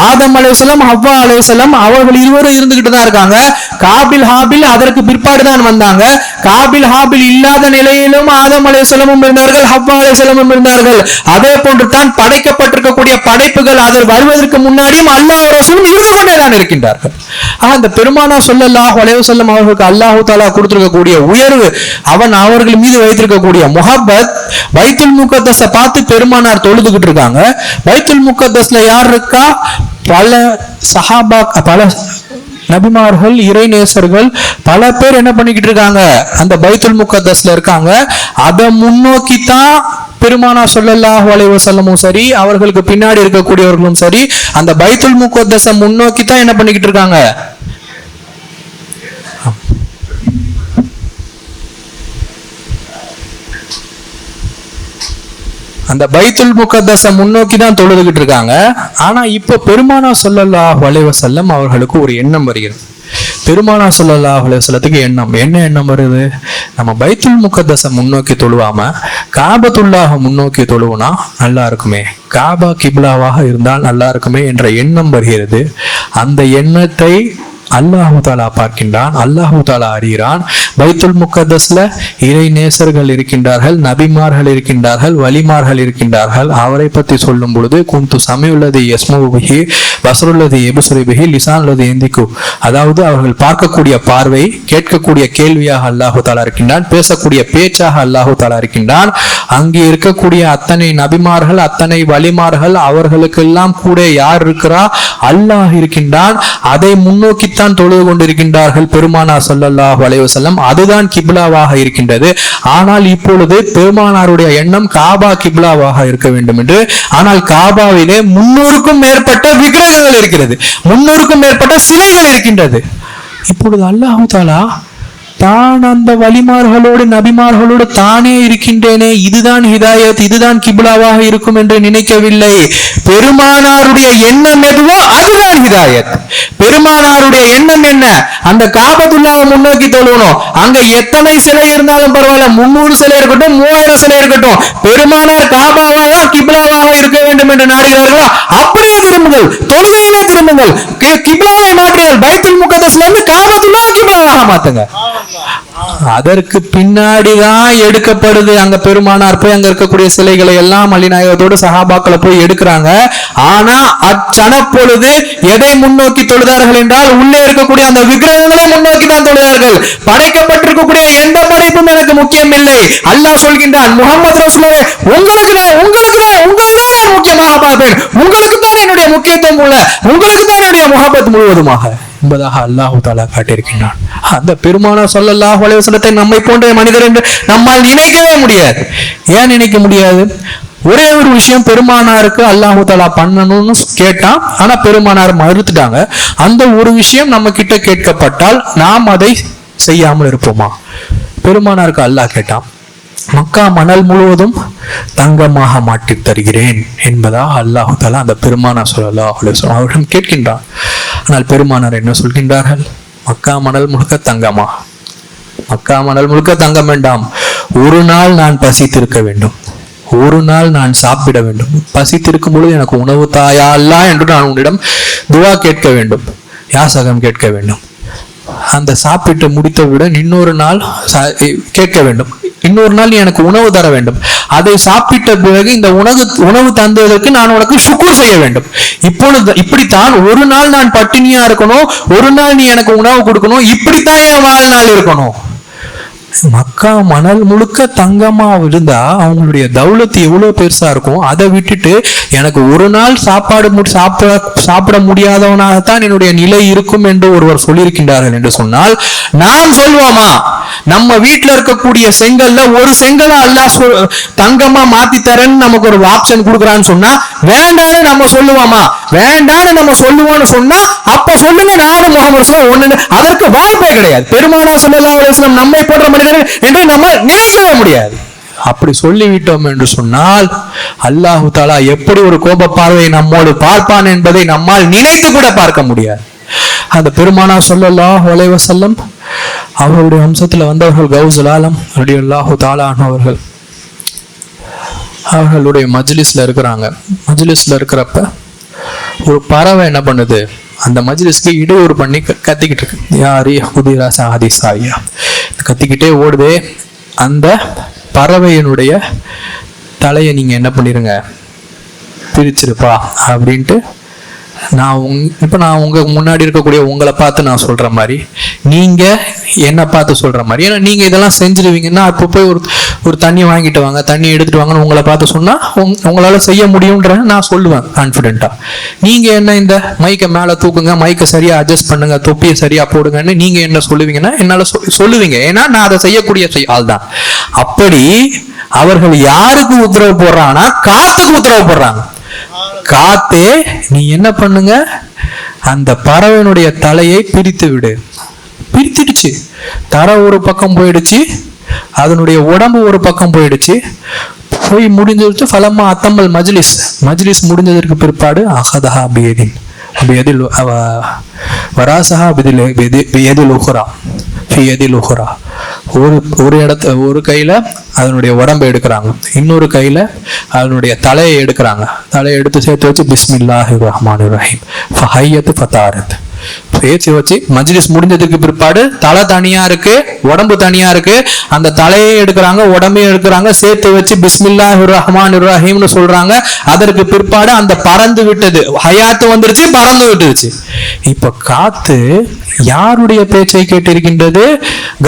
ஆதம் அலைஹிஸ்ஸலாம் ஹவ்வா அலைஹிஸ்ஸலாம் அவர்கள் இருவரும் இருந்துகிட்டு தான் இருக்காங்க. காபில் ஹாபில் அதற்கு பிற்பாடு தான் வந்தாங்க. காபில் ஹாபில் இல்லாத நிலையிலும் ஆதம் அலைஹிஸ்ஸலாமும் இருந்தார்கள், ஹவ்வா அலைஹிஸ்ஸலாமும் இருந்தார்கள். அதே போன்று தான் படைக்கப்பட்டிருக்கக்கூடிய படைப்புகள் அதில் வருவதற்கு முன்னாடியும் அல்லாஹ் ரசூல் இருந்து கொண்டே தான் இருக்கின்றார்கள். அந்த பெருமானார் ஸல்லல்லாஹு அலைஹி வஸல்லம் அவர்களுக்கு அல்லாஹ் தஆலா கொடுத்திருக்கக்கூடிய உயர்வு, அவர்கள் மீது வைத்திருக்கக்கூடிய முஹப்பத், பைத்துல் முகத்தஸை பார்த்து பெருமானார் தொழுதுகிட்டு இருக்காங்க. பைத்துல் முகத்தஸ்ல யார் இருக்கா? பல சஹாபா, பல நபிமார்கள், இறைநேசர்கள் பல பேர் என்ன பண்ணிக்கிட்டு இருக்காங்க? அந்த பைத்துல் முகத்தஸ்ல இருக்காங்க. அதை முன்னோக்கித்தான் பெருமானார் ஸல்லல்லாஹு அலைஹி வஸல்லமும் சரி அவர்களுக்கு பின்னாடி இருக்கக்கூடியவர்களும் சரி அந்த பைத்துல் முகத்தஸை முன்னோக்கித்தான் என்ன பண்ணிக்கிட்டு இருக்காங்க? அந்த பைத்துல் முகத்தஸை முன்னோக்கி தான் தொழுதுகிட்டு இருக்காங்க. ஆனா இப்ப பெருமானார் ஸல்லல்லாஹு அலைஹி வஸல்லம் அவர்களுக்கு ஒரு எண்ணம் வருகிறது. பெருமானார் ஸல்லல்லாஹு அலைஹி வஸல்லத்துக்கு என்ன எண்ணம் வருது? நம்ம பைத்துல் முகத்தஸை முன்னோக்கி தொழுவாம காபத்துல்லாஹ் முன்னோக்கி தொழுவுனா நல்லா இருக்குமே, காபா கிப்லாவாக இருந்தால் நல்லா இருக்குமே என்ற எண்ணம் வருகிறது. அந்த எண்ணத்தை அல்லாஹு தாலா பார்க்கின்றான், அல்லாஹு தாலா அறிகிறான். பைத்துல் முகத்தஸ்ல இறை நேசர்கள் இருக்கின்றார்கள், நபிமார்கள் இருக்கின்றார்கள், வலிமார்கள் இருக்கின்றார்கள். அவரை பற்றி சொல்லும் பொழுது குந்து சமயுள்ளது யஸ்முபிஹி வசருள்ளது எபுசுரிபிஹி லிசானுள்ளது எந்திக்கு, அதாவது அவர்கள் பார்க்கக்கூடிய பார்வை, கேட்கக்கூடிய கேள்வியாக அல்லாஹு தாலா இருக்கின்றான், பேசக்கூடிய பேச்சாக அல்லாஹு தாலா இருக்கின்றான். அங்கே இருக்கக்கூடிய அத்தனை நபிமார்கள், அத்தனை வலிமார்கள், அவர்களுக்கெல்லாம் கூட யார் இருக்கிறா? அல்லாஹ் இருக்கின்றான். அதை முன்னோக்கி தொழுது கொண்டிருக்கின்றார்கள் பெருமானார் ஸல்லல்லாஹு அலைஹி வஸல்லம். அதுதான் கிப்லாவாக இருக்கின்றது. ஆனால் இப்பொழுது பெருமானாருடைய எண்ணம் காபா கிப்லாவாக இருக்க வேண்டும் என்று. ஆனால் காபாவிலே 300க்கும் மேற்பட்ட விக்கிரகங்கள் இருக்கிறது, 300க்கும் மேற்பட்ட சிலைகள் இருக்கின்றது. இப்பொழுது அல்லாஹு தஆலா தான் அந்த வலிமார்களோடு நபிமார்களோடு தானே இருக்கின்றேனே, இதுதான் ஹிதாயத், இதுதான் கிப்லாவாக இருக்கும் என்று நினைக்கவில்லை. பெருமானாருடைய எண்ணம் எதுவோ அதுதான் ஹிதாயத். பெருமானாருடைய எண்ணம் என்ன? அந்த காபத்துல்லாஹ் முன்னோக்கி தொழுவணும். அங்க எத்தனை சிலை இருந்தாலும் பரவாயில்ல, 300 சிலை இருக்கட்டும், 3000 சிலை இருக்கட்டும், பெருமானார் காபாவாக கிப்லாவாக இருக்க வேண்டும் என்று நாடுகிறார்களா? அப்படியே திரும்புங்கள், தொழுகையிலே திரும்புங்கள், கிப்லாவை மாற்றுங்கள். பைத்துல் முகத்தஸ்ல இருந்து காபத்துல்லாஹ் கிப்லாவாக மாத்துங்க. அதற்கு பின்னாடிதான் எடுக்கப்படுது. அங்க பெருமானார் போய் அங்க இருக்கக்கூடிய சிலைகளை எல்லாம் அலிநாயகத்தோடு சஹாபாக்களை போய் எடுக்கிறாங்க. ஆனா அச்சனப்பொழுது எதை முன்னோக்கி தொழுதார்கள் என்றால், உள்ளே இருக்கக்கூடிய அந்த விக்கிரகங்களை முன்னோக்கி தான் தொழுதார்கள். படைக்கப்பட்டிருக்கக்கூடிய எந்த படைப்பும் எனக்கு முக்கியம் இல்லை. அல்லாஹ் சொல்கின்றான், முஹம்மது ரசூலுல்லாஹ் உங்களுக்கு தான் முக்கியமாக பார்ப்பேன், உங்களுக்கு தான் என்னுடைய முக்கியத்துவம் உள்ள, உங்களுக்கு தான் என்னுடைய முஹப்பத் முழுவதுமாக என்பதாக அல்லாஹு தஆலா காட்டியிருக்கின்றான். அந்த பெருமானார் ஸல்லல்லாஹு அலைஹி வஸல்லத்தை நம்மை போன்ற மனிதர் என்று நம்மால் நினைக்கவே முடியாது. ஏன் நினைக்க முடியாது? ஒரே ஒரு விஷயம், பெருமானாருக்கு அல்லாஹு தஆலா பண்ணணும்னு கேட்டான், ஆனா பெருமானார் மறுத்துட்டாங்க. அந்த ஒரு விஷயம் நம்ம கிட்ட கேட்கப்பட்டால் நாம் அதை செய்யாமல் இருப்போமா? பெருமானாருக்கு அல்லாஹ் கேட்டான், மக்கா மணல் முழுவதும் தங்கமாக மாற்றி தருகிறேன் என்பதா அல்லாஹு தஆலா அந்த பெருமானார் ஸல்லல்லாஹு அலைஹி வஸல்லம் அவரிடம் கேட்கின்றான். ஆனால் பெருமானார் என்ன சொல்கின்றார்கள்? மக்கா மணல் முழுக்க தங்கமா? மக்கா மணல் முழுக்க தங்கம் வேண்டாம். ஒரு நாள் நான் பசித்திருக்க வேண்டும், ஒரு நாள் நான் சாப்பிட வேண்டும், பசித்திருக்கும் பொழுது எனக்கு உணவு தாயா அல்லாஹ் என்று நான் உன்னிடம் துவா கேட்க வேண்டும், யாசகம் கேட்க வேண்டும். அந்த சாப்பிட்டு முடித்தவுடன் இன்னொரு நாள் கேட்க வேண்டும், இன்னொரு நாள் நீ எனக்கு உணவு தர வேண்டும். அதை சாப்பிட்ட பிறகு இந்த உணவு தந்ததற்கு நான் உனக்கு ஷுக்ர் செய்ய வேண்டும். இப்படித்தான் ஒரு நாள் நான் பட்டினியா இருக்கணும், ஒரு நாள் நீ எனக்கு உணவு கொடுக்கணும், இப்படித்தான் என் வாழ்நாள் இருக்கணும். மக்கா மணல் முழுக்க தங்கமா இருந்தா அவங்களுடைய தௌலத்து எவ்வளவு பெருசா இருக்கும். அதை விட்டுட்டு எனக்கு ஒரு நாள் சாப்பிட முடியாதவனாகத்தான் என்னுடைய நிலை இருக்கும் என்று ஒருவர் சொல்லியிருக்கின்றார்கள் என்று சொன்னால், நாம் சொல்வோமா? நம்ம வீட்டுல இருக்கக்கூடிய செங்கல்ல ஒரு செங்கலை அல்லாஹ் தங்கமா மாத்தி தரேன்னு நமக்கு ஒரு ஆப்ஷன் கொடுக்குறான்னு சொன்னா வேண்டான்னு நம்ம சொல்லுவோமா? வேண்டான்னு நம்ம சொல்லுவோம்னு சொன்னா அப்ப சொல்லுங்க, நானும் முஹம்மது ஒண்ணு. அதற்கு வாய்ப்பே கிடையாது. பெருமானார் ஸல்லல்லாஹு அலைஹி வஸல்லம் நம்மை போன்ற மனிதர்கள் என்று நம்ம நினைக்கவே முடியாது. அப்படி சொல்லிவிட்டோம் என்று சொன்னால் அல்லாஹு தஆலா எப்படி ஒரு கோப பார்வை நம்மோடு பார்ப்பான் என்பதை நம்மால் நினைத்து கூட பார்க்க முடியாது. அந்த பெருமானார் ஸல்லல்லாஹு அலைஹி வஸல்லம் அவருடைய வம்சத்துல வந்தவர்கள் கௌசுல் ஆலம் ரலியல்லாஹு தஆலா அன்ஹு அவர்களுடைய மஜ்லிஸ்ல இருக்கிறாங்க. மஜ்லிஸ்ல இருக்கிறப்ப ஒரு பறவை என்ன பண்ணுது, அந்த மஜ்லிஸ்க்கு இடையூறு பண்ணி கத்திக்கிட்டு இருக்கு. யாரி குதிரா சாதி சாயா கத்திக்கிட்டே ஓடுதே. அந்த பறவையினுடைய தலையை நீங்க என்ன பண்ணிருங்க, பிரிச்சிருப்பா அப்படின்ட்டு நான் உங்க முன்னாடி இருக்கக்கூடிய உங்களை பார்த்து நான் சொல்ற மாதிரி நீங்க என்ன பார்த்து சொல்ற மாதிரி. ஏன்னா நீங்க இதெல்லாம் செஞ்சிருவீங்கன்னா அப்போ போய் ஒரு தண்ணி வாங்கிட்டு வாங்க, தண்ணி எடுத்துட்டு வாங்கன்னு உங்களை பார்த்து சொன்னா உங்களால செய்ய முடியும்ன்ற நான் சொல்லுவேன் கான்ஃபிடென்ட்டா. நீங்க என்ன இந்த மைக்கை மேல தூக்குங்க, மைக்கை சரியா அட்ஜஸ்ட் பண்ணுங்க, தொப்பியை சரியா போடுங்கன்னு நீங்க என்ன சொல்லுவீங்கன்னா என்னால சொல்லுவீங்க. ஏன்னா நான் அதை செய்யக்கூடிய ஆள் தான். அப்படி அவர்கள் யாருக்கு உத்தரவு போடுறாங்கன்னா காத்துக்கு உத்தரவு போடுறாங்க. காத்தே நீ என்ன பண்ணுங்க, அந்த பறவையினுடைய தலையை பிரித்து விடு. பிரித்திடுச்சு. தரை ஒரு பக்கம் போயிடுச்சு, அதனுடைய உடம்பு ஒரு பக்கம் போயிடுச்சு. போய் முடிஞ்சிருச்சு. ஃபலமா அத்தம்மல் மஜ்லிஸ் முடிஞ்சதற்கு பிற்பாடு அஹதஹா பியதின் பியதில் வராசஹா பியதில் உஹ்ரா ஃபியதில் உஹ்ரா. ஒரு கையில அதனுடைய உடம்பை எடுக்கிறாங்க, இன்னொரு கையில அதனுடைய தலையை எடுக்கிறாங்க. தலையை எடுத்து சேர்த்து வச்சு பிஸ்மில்லாஹிர் ரஹ்மானிர் ரஹீம் ஃபஹய்யத் ஃபதாரத் பேச்சு வச்சு மஜ்லிஸ் முடிஞ்சதுக்கு பிற்பாடு தலை தனியா இருக்கு, உடம்பு தனியா இருக்கு. அந்த தலையை எடுக்கிறாங்க, உடம்பையும் எடுக்கிறாங்க, சேர்த்து வச்சு பிஸ்மில்லாஹிர் ரஹ்மானிர் ரஹீம்னு சொல்றாங்க. அதற்கு பிற்பாடு அந்த பறந்து விட்டது, ஹயாத்து வந்துருச்சு, பறந்து விட்டுருச்சு. இப்ப காத்து யாருடைய பேச்சை கேட்டிருக்கின்றது?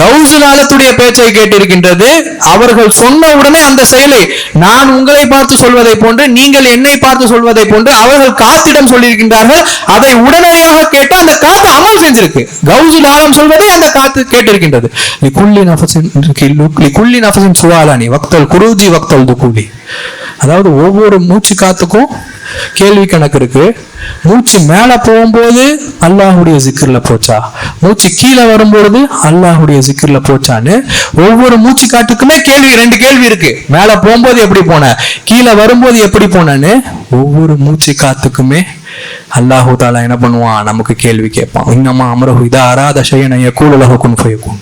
கௌசுல் ஆலத்துடைய பேச்சை கேட்டிருக்கின்றது. அவர்கள் சொன்ன உடனே அந்த செயலை நான் உங்களை பார்த்து சொல்வதை போன்று நீங்கள் என்னை பார்த்து சொல்வதை போன்று அவர்கள் காத்திடம் சொல்லியிருக்கின்றார்கள். அதை உடனடியாக கேட்டு அந்த காத்து அமல் செஞ்சிருக்கு. கௌசுல் ஆலம் சொல்வதை அந்த காத்து கேட்டிருக்கின்றது. லிகுல்லி நஃபஸின் சுவாலானி வக்தல் குரூஜி வக்தல் துகுலி. அதாவது ஒவ்வொரு மூச்சு காத்துக்கும் கேள்வி கணக்கு இருக்கு. மூச்சு மேல போகும்போது அல்லாஹுடைய ஜிக்ர்ல போச்சா, மூச்சு கீழே வரும்பொழுது அல்லாஹுடைய ஜிக்ர்ல போச்சான்னு ஒவ்வொரு மூச்சு காட்டுக்குமே ரெண்டு கேள்வி இருக்கு. மேல போகும்போது எப்படி போன, கீழே வரும்போது எப்படி போனன்னு ஒவ்வொரு மூச்சு காத்துக்குமே அல்லாஹு தாலா என்ன பண்ணுவான், நமக்கு கேள்வி கேட்பான். இன்னமா அமரஹு இதா அராத ஷைஅன் யகூலு லஹு குன் ஃபயகுன்.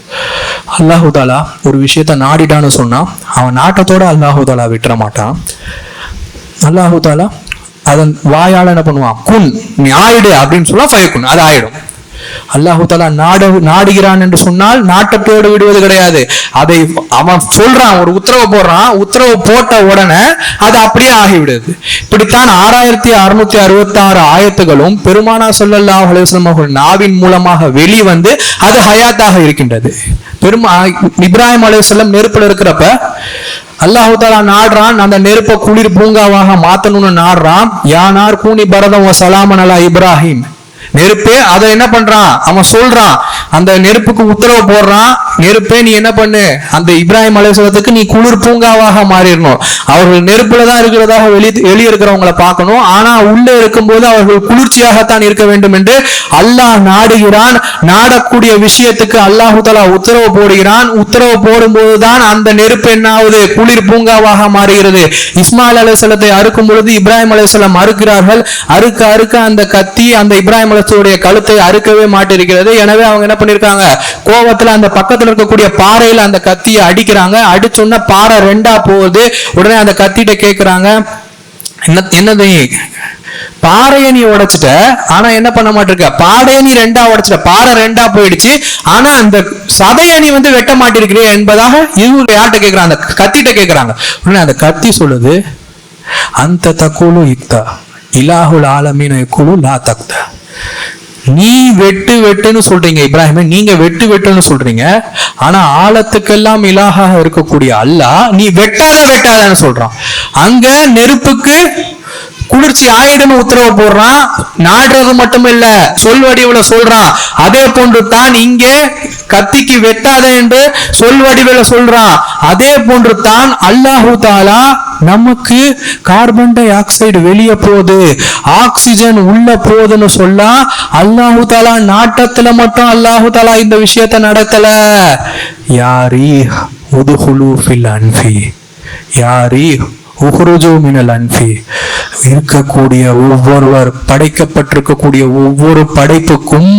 அல்லாஹு தாலா ஒரு விஷயத்த நாடிட்டான்னு சொன்னா அவன் நாட்டத்தோட அல்லாஹு தாலா விட்டுற மாட்டான். அல்லாஹு தாலா அதன் வாயால என்ன பண்ணுவான், குன் நீ ஆயிடு அப்படின்னு சொல்ல ஃபயகுன், அது ஆயிடும். அல்லாஹு தஆலா நாடுகிறான் என்று சொன்னால் நாட்டத்தோடு விடுவது கிடையாது. அதை அவன் சொல்றான், ஒரு உத்தரவு போடுறான், உத்தரவு போட்ட உடனே அது அப்படியே ஆகிவிடுது. இப்படித்தான் 6666 ஆயத்துகளும் பெருமானார் ஸல்லல்லாஹு அலைஹி வஸல்லம் அவர்கள் நாவின் மூலமாக வெளிவந்து அது ஹயாத்தாக இருக்கின்றது. இப்ராஹிம் அலைஹிஸ்ஸலாம் நெருப்புல இருக்கிறப்ப அல்லாஹு தஆலா நாடுறான், அந்த நெருப்பை குளிர் பூங்காவாக மாத்தணும்னு நாடுறான். யானார் கூனி பரதம் வ சலாமன் அலா இப்ராஹிம். நெருப்பே அதை என்ன பண்றான், அவன் சொல்றான், அந்த நெருப்புக்கு உத்தரவு போடுறான், நெருப்பே நீ என்ன பண்ணு, அந்த இப்ராஹிம் அலைஹிஸ்ஸலாத்துக்கு நீ குளிர் பூங்காவாக மாறிடணும். அவர்கள் நெருப்புலதான் இருக்கிறதாக வெளியே இருக்கிறவங்களை பார்க்கணும், ஆனா உள்ளே இருக்கும்போது அவர்கள் குளிர்ச்சியாகத்தான் இருக்க வேண்டும் என்று அல்லாஹ் நாடுகிறான். நாடக்கூடிய விஷயத்துக்கு அல்லாஹு தஆலா உத்தரவு போடுகிறான். உத்தரவு போடும்போதுதான் அந்த நெருப்பு என்னாவது குளிர் பூங்காவாக மாறுகிறது. இஸ்மாயில் அலைஹிஸ்ஸலாத்தை அறுக்கும் பொழுது இப்ராஹிம் அலைஹிஸ்ஸலாம் அறுக்கிறார்கள். அறுக்க அந்த கத்தி அந்த இப்ராஹிம் கழுத்தை அறுக்கவே மாட்டிருக்கிறது. எனவே அவங்க என்ன பண்ணிருக்காங்க, கோபத்துல அந்த பக்கத்துல இருக்கக்கூடிய பாறையில அந்த கத்தியை அடிக்கிறாங்க. அடிச்சோன்னா பாறை ரெண்டா போகுது. உடனே அந்த கத்திட்ட கேக்குறாங்க, என்னது பாறைய நீ உடைச்சிட்ட, ஆனா என்ன பண்ண மாட்டிருக்க, பாறைய நீ ரெண்டா உடைச்சிட்ட, பாறை ரெண்டா போயிடுச்சு, ஆனா அந்த சதைய நீ வெட்ட மாட்டிருக்கிறே என்பதாக இவங்க யார்கிட்ட கேக்குறாங்க, அந்த கத்திட்ட கேக்குறாங்க. உடனே அந்த கத்தி சொல்லுது, அந்த தக்குலு இக்தா இலாஹுல் ஆலமீன யகுலு லா தக்தா. நீ வெட்டுன்னு சொல்றீங்க இப்ராஹிம், நீங்க வெட்டுன்னு சொல்றீங்க, ஆனா ஆழத்துக்கெல்லாம் இலாஹாக இருக்கக்கூடிய அல்லாஹ் நீ வெட்டாதன்னு சொல்றான். அங்க நெருப்புக்கு குளிர்ச்சி ஆயிடுன்னு உத்தரவு போடுறான். நாடுறது மட்டும் இல்ல, சொல் வடிவில் சொல்றான். அதே போன்று தான் இங்கே கத்திக்கு வெட்டாத என்று சொல் வடிவில் சொல்றான். அதே போன்று தான் அல்லாஹு தஆலா நமக்கு கார்பன் டை ஆக்சைடு வெளியே போகுது, ஆக்சிஜன் உள்ள போகுதுன்னு சொல்ல அல்லாஹு தஆலா நாட்டத்துல மட்டும் அல்லாஹு தஆலா இந்த விஷயத்தை நடத்தல. யாரி உதுஹுலு ஃபில் அன்ஃபி யாரி உஹ்ருஜு மினல் அன்ஃபி. இருக்கக்கூடிய ஒவ்வொருவர், படைக்கப்பட்டிருக்கக்கூடிய ஒவ்வொரு படைப்புக்கும்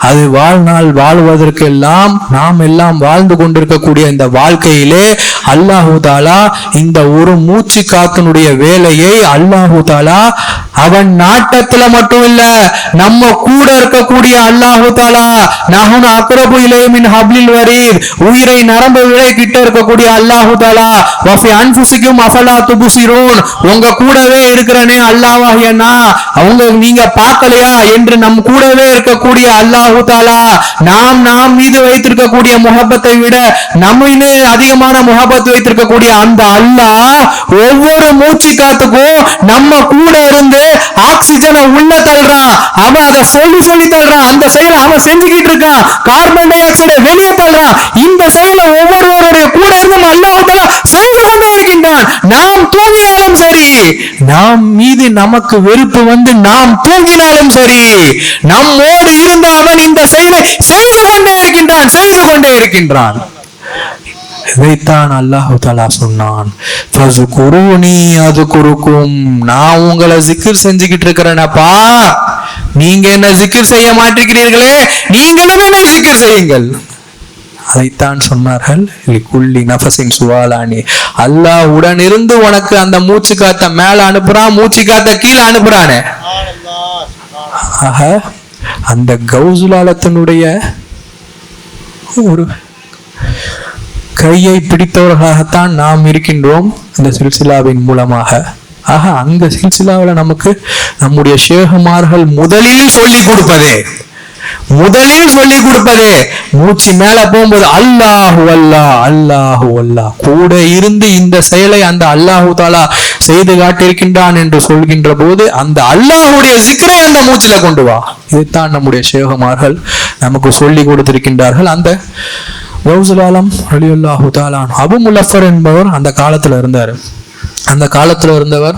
அது வாழ்நாள் வாழ்வதற்கெல்லாம் நாம் எல்லாம் வாழ்ந்து கொண்டிருக்கக்கூடிய இந்த வாழ்க்கையிலே அல்லாஹு தஆலா இந்த ஒரு மூச்சு காத்தினுடைய வேலையை அல்லாஹு தஆலா அவன் நாட்டத்துல மட்டும் இல்ல, நம்ம கூட இருக்கக்கூடிய அல்லாஹு தஆலா நஹ்னு அக்ரபு இலைஹி மின் ஹப்லில் வரீத், உயிரை நரம்பு விலை கிட்ட இருக்கக்கூடிய அல்லாஹு தஆலா வஃபி அன்ஃபுசிக்கும் அஃபலா துப்சிரூன், உங்க கூடவே இருக்கிறனே அல்லாஹ்வாகிய நான், அவங்க நீங்க பார்க்கலையா என்று நம் கூடவே இருக்கக்கூடிய அல்லாஹு தஆலா நாம் மீது வைத்திருக்கக்கூடிய முஹப்பத்தை விட நம்மையே அதிகமான முஹப்பத் வைத்திருக்கக்கூடிய அந்த அல்லாஹ் ஒவ்வொரு மூச்சு காத்துக்கும் நம்ம கூட இருந்து ஆக்சிஜனை உள்ள தள்ளுறான். அவன் அதை சொல்லி தள்ளுறான். அந்த செயலை அவன் செஞ்சுக்கிட்டு இருக்கான். கார்பன் டை ஆக்சைடை வெளியே தள்ளுறான். இந்த செயலை ஒவ்வொருவருடைய கூட இருந்து அல்லாஹ் தஆலா செய்து கொண்டே இருக்கின்றான். நாம் தூங்கினாலும் சரி, நாம் மீது நமக்கு வெறுப்பு நாம் தூங்கினாலும் சரி, நம்மோடு இருந்த அவன் இந்த செயலை செய்து கொண்டே இருக்கின்றான். இதைத்தான் அல்லாஹு தஆலா சொன்னான், ஃபஸ்குரூனி அதுகுருக்கும், நான் உங்களை ஜிக்ர் செஞ்சுக்கிட்டு இருக்கிறேனப்பா, நீங்க என்ன ஜிக்ர் செய்ய மாட்டேங்கிறீர்களே, நீங்களும் என்ன ஜிக்ர் செய்யுங்கள். அதைத்தான் சொன்னார்கள். குல்லி நஃபஸின் சுவாலானி, அல்லாஹ் உடன் இருந்து உனக்கு அந்த மூச்சு காத்த மேல அனுப்புறான், மூச்சு காத்த கீழே அனுப்புறானே. ஆக அந்த கௌசுலாலத்தினுடைய ஒரு கையை பிடித்தவர்களாகத்தான் நாம் இருக்கின்றோம் இந்த சில்சிலாவின் மூலமாக. ஆக அங்க சில்சிலாவில் நமக்கு நம்முடைய ஷேகுமார்கள் முதலில் சொல்லிக் கொடுப்பதே மூச்சு மேல போகும்போது அல்லாஹு அல்லாஹ் அல்லாஹு அல்லாஹ், கூட இருந்து இந்த செயலை அந்த அல்லாஹு தஆலா செய்து காட்டியிருக்கின்றான் என்று சொல்கின்ற போது அந்த அல்லாஹுடைய ஜிக்ரை அந்த மூச்சில கொண்டு வா. இதைத்தான் நம்முடைய ஷேகுமார்கள் நமக்கு சொல்லி கொடுத்திருக்கின்றார்கள். அந்த கௌசுல் ஆலம் ரலியல்லாஹு தஆலா அபு முலஃபர் என்பவர் அந்த காலத்துல இருந்தவர்.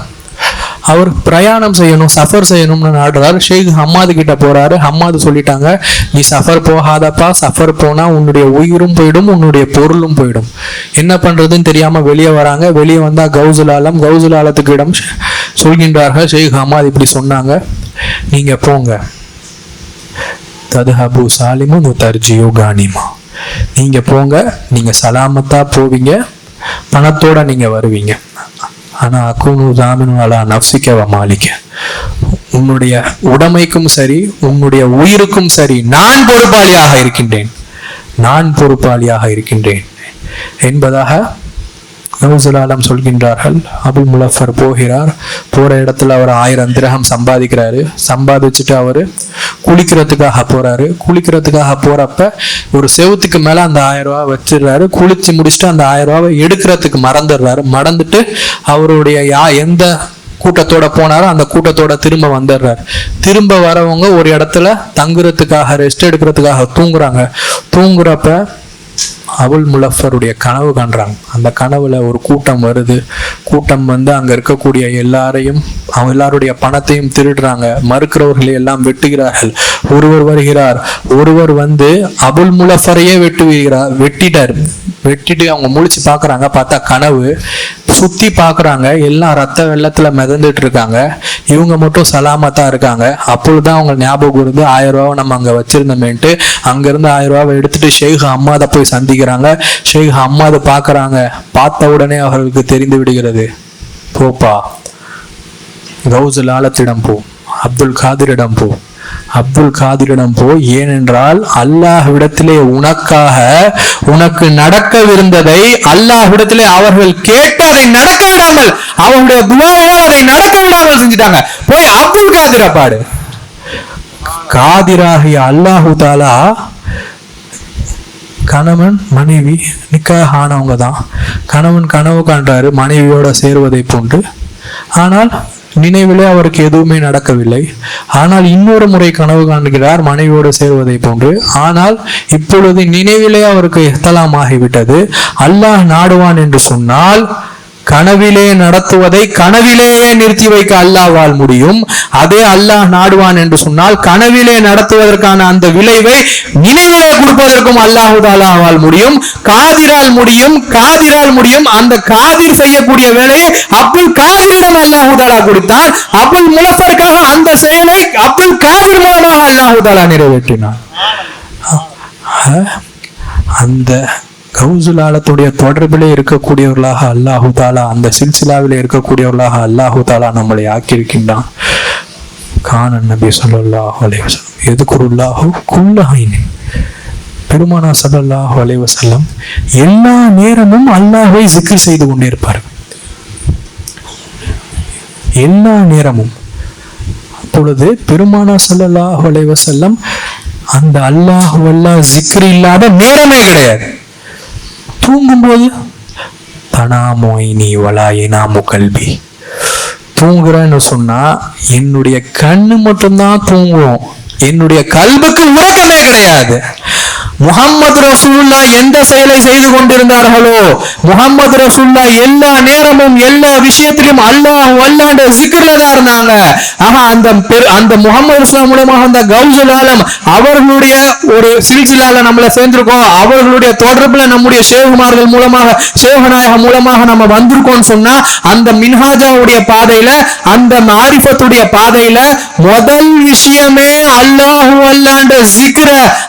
அவர் பிரயாணம் செய்யணும், சஃபர் செய்யணும்னு நாடுறாரு. ஷேக் ஹம்மாது கிட்ட போறாரு. ஹம்மாது சொல்லிட்டாங்க, நீ சஃபர் போகாதப்பா, சஃபர் போனா உன்னுடைய உயிரும் போயிடும், உன்னுடைய பொருளும் போயிடும். என்ன பண்றதுன்னு தெரியாம வெளியே வராங்க. வெளியே வந்தா கௌசுல் ஆலத்துக்கு இடம் சொல்கின்றார்கள், ஷேக் ஹம்மாது இப்படி சொன்னாங்க, நீங்க போங்க, ததுஹபு சாலிமுன் தர்ஜியு கானிமா, நீங்க போங்க, நீங்க சலாமத்தா போவீங்க, பணத்தோட நீங்க வருவீங்க. ஆனா அக்கூனு ஜாமினு அலா நஃப்ஸிக வ மாலிக, உன்னுடைய உடைமைக்கும் சரி, உன்னுடைய உயிருக்கும் சரி நான் பொறுப்பாளியாக இருக்கின்றேன், நான் பொறுப்பாளியாக இருக்கின்றேன் என்பதாக கௌசுல் சொல்கின்றார்கள். அபுல் முலஃபர் போகிறார். போற இடத்துல அவர் 1000 திரகம் சம்பாதிக்கிறாரு. சம்பாதிச்சுட்டு அவரு குளிக்கிறதுக்காக போறாரு. குளிக்கிறதுக்காக போறப்ப ஒரு செவுத்துக்கு மேல அந்த 1000 ரூபாய் வச்சிடுறாரு. குளிச்சு முடிச்சுட்டு அந்த 1000 ரூபாவை எடுக்கிறதுக்கு மறந்துடுறாரு. மறந்துட்டு அவருடைய எந்த கூட்டத்தோட போனாரோ அந்த கூட்டத்தோட திரும்ப வந்துடுறாரு. திரும்ப வரவங்க ஒரு இடத்துல தங்குறதுக்காக, ரெஸ்ட் எடுக்கிறதுக்காக தூங்குறாங்க. தூங்குறப்ப அபுல் முலஃபருடைய கனவு காண்றாங்க. அந்த கனவுல ஒரு கூட்டம் வருது. கூட்டம் வந்து அங்க இருக்கக்கூடிய எல்லாருடைய பணத்தையும் திருடுறாங்க. மறுக்கிறவர்களை எல்லாம் வெட்டுகிறார்கள். ஒருவர் வருகிறார். ஒருவர் வந்து அபுல் முலஃபரையே வெட்டிட்டு அவங்க முழிச்சு பாக்குறாங்க. பார்த்தா கனவு. சுத்தி பாக்குறாங்க. எல்லாம் ரத்த வெள்ளத்துல மிதந்துட்டு இருக்காங்க. இவங்க மட்டும் சலாமத்தா இருக்காங்க. அப்பொழுதுதான் அவங்க ஞாபகம் இருந்து 1000 ரூபாவை நம்ம அங்க வச்சிருந்தோமேன்ட்டு அங்கிருந்து 1000 ரூபாவை எடுத்துட்டு ஷேக் அம்மாதை போய் சந்திக்கிறாங்க. ஷேக் அம்மாதை பாக்குறாங்க. பார்த்த உடனே அவர்களுக்கு தெரிந்து விடுகிறது, போப்பா, கௌசுல் ஆலத்திடம் போ, அப்துல் காதிரிடம் போ, அப்துல் காதிரிடம் போ. ஏனென்றால் அல்லாஹ்விடத்திலே உனக்கு நடக்கவிருந்ததை அல்லாஹ்விடத்திலே அவர்கள் கேட்டு அதை நடக்க விடாமல், அவருடைய துஆவோடு அதை நடக்க விடாமல் செஞ்சுட்டாங்க. போய் அப்துல் காதிரை பாடு. காதிராகிய அல்லாஹு தாலா கணவன் மனைவி நிக்காஹ் ஆனவங்க தான். கணவன் கனவு காண்றாரு மனைவியோட சேருவதை போன்று. ஆனால் நினைவிலே அவருக்கு எதுவுமே நடக்கவில்லை. ஆனால் இன்னொரு முறை கனவு காண்கிறார் மனைவியோடு சேருவதை போன்று. ஆனால் இப்பொழுது நினைவிலே அவருக்கு இஹ்திலாம் ஆகிவிட்டது. அல்லாஹ் நாடுவான் என்று சொன்னால் கனவிலே நடத்துவதை கனவிலேயே நிறுத்தி வைக்க அல்லாஹ்வால் முடியும். அதே அல்லாஹ் நாடுவான் என்று சொன்னால் கனவிலே நடத்துவதற்கான அந்த விளைவை நினைவிலே கொடுப்பதற்கும் அல்லாஹு தஆலாவால் முடியும். காதிரால் முடியும். அந்த காதிர் செய்யக்கூடிய வேலையை அப்துல் காதிரிடம் அல்லாஹு தஆலா கொடுத்தார். அபுல் முலஃபருக்காக அந்த செயலை அப்துல் காதிர் மூலமாக அல்லாஹு தஆலா நிறைவேற்றினார். அந்த கௌசுல் ஆலத்துடைய தொடர்பிலே இருக்கக்கூடியவர்களாக அல்லாஹு தாலா, அந்த சில்சிலாவிலே இருக்கக்கூடியவர்களாக அல்லாஹு தாலா நம்மளை ஆக்கியிருக்கின்றான். கானன் நபி ஸல்லல்லாஹு அலைஹி வஸல்லம் யذ்குருல்லாஹு குல்ல ஹைன். பெருமானா ஸல்லல்லாஹு அலைஹி வஸல்லம் எல்லா நேரமும் அல்லாஹ்வை zikr செய்து கொண்டிருப்பார்கள். எல்லா நேரமும். அப்பொழுது பெருமானா ஸல்லல்லாஹு அலைஹி வஸல்லம் அந்த அல்லாஹ் zikr இல்லாத நேரமே கிடையாது. தூங்கும்போது தனாமோயினி வலாயினாமு கல்வி, தூங்குறேன்னு சொன்னா என்னுடைய கண்ணு மட்டும்தான் தூங்குவோம், என்னுடைய கல்புக்கு உறக்கமே கிடையாது. முஹம்மது ரசூலுல்லாஹ் எந்த செயலை செய்து கொண்டிருந்தார்களோ, முஹம்மது ரசூலுல்லாஹ் எல்லா நேரமும் எல்லா விஷயத்திலும் அல்லாஹ்வுடைய zikர்ல தான் இருந்தாங்க. ஆனா அந்த முஹம்மது ரசூலுல்லாஹ் மூலமாக அந்த கௌசுல் ஆலம் அவர்களுடைய ஒரு சில்சிலால நம்மள சேர்ந்திருக்கோம். அவர்களுடைய தொடர்புல நம்முடைய ஷேகுமார்கள் மூலமாக, ஷேகநாயகம் மூலமாக நம்ம வந்திருக்கோம்னு சொன்னா அந்த மின்ஹாஜாவுடைய பாதையில, அந்த மாரிஃபத்துடைய பாதையில முதல் விஷயமே அல்லாஹ்வுடைய zikr.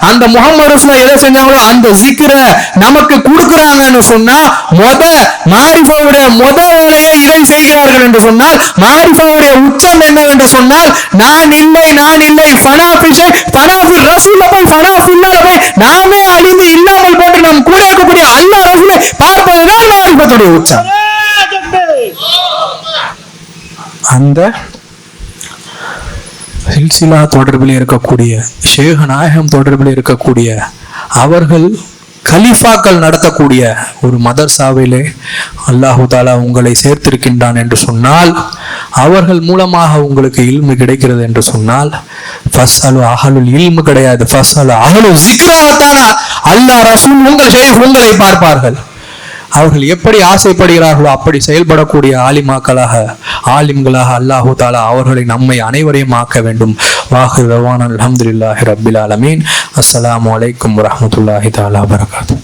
அந்த முஹம்மது ரசூலுல்லாஹ் எதை செஞ்சாங்களோ அந்த zikr நமக்கு கொடுக்கறாங்கன்னு சொன்னா மாரிஃபாவுடைய வேலையை இதை செய்கிறார்கள் என்று சொன்னால், மாரிஃபாவுடைய உச்சம் என்னவென்று சொன்னால் நான் இல்லை ஃபனாஃபில் ரசூல போய் ஃபனாஃபில்லால போய் நாமே அழிந்து இல்லாமல் போன்று நம் கூட இருக்கக்கூடிய அல்லாஹ் ரசூலை பார்ப்பதுதான் மாரிஃபத்துடைய உச்சம். அந்த சில்சிலா தொடர்பில் இருக்கக்கூடிய, ஷேக் நாயகம் தொடர்பில் இருக்கக்கூடிய, அவர்கள் கலீஃபாக்கள் நடத்தக்கூடிய ஒரு மதர்சாவிலே அல்லாஹு தாலா உங்களை சேர்த்திருக்கின்றான் என்று சொன்னால், அவர்கள் மூலமாக உங்களுக்கு இல்மு கிடைக்கிறது என்று சொன்னால், ஃபஸ்அலு அஹலுல் இல்மு கிடையாது, ஃபஸ்அலு அஹலு ஸிக்ராத்தான அல்லாஹ் ரசூல் உங்கள் ஷேக் உங்களை பார்ப்பார்கள். அவர்கள் எப்படி ஆசைப்படுகிறார்களோ அப்படி செயல்படக்கூடிய ஆலிம்களாக அல்லாஹு தாலா அவர்களை நம்மை அனைவரையும் ஆக்க வேண்டும். வாஹிர் தவானா அல்ஹம்துலில்லாஹி ரப்பில் ஆலமீன். அஸ்ஸலாமு அலைக்கும் வரஹ்மத்துல்லாஹி தஆலா வபரகாத்துஹு.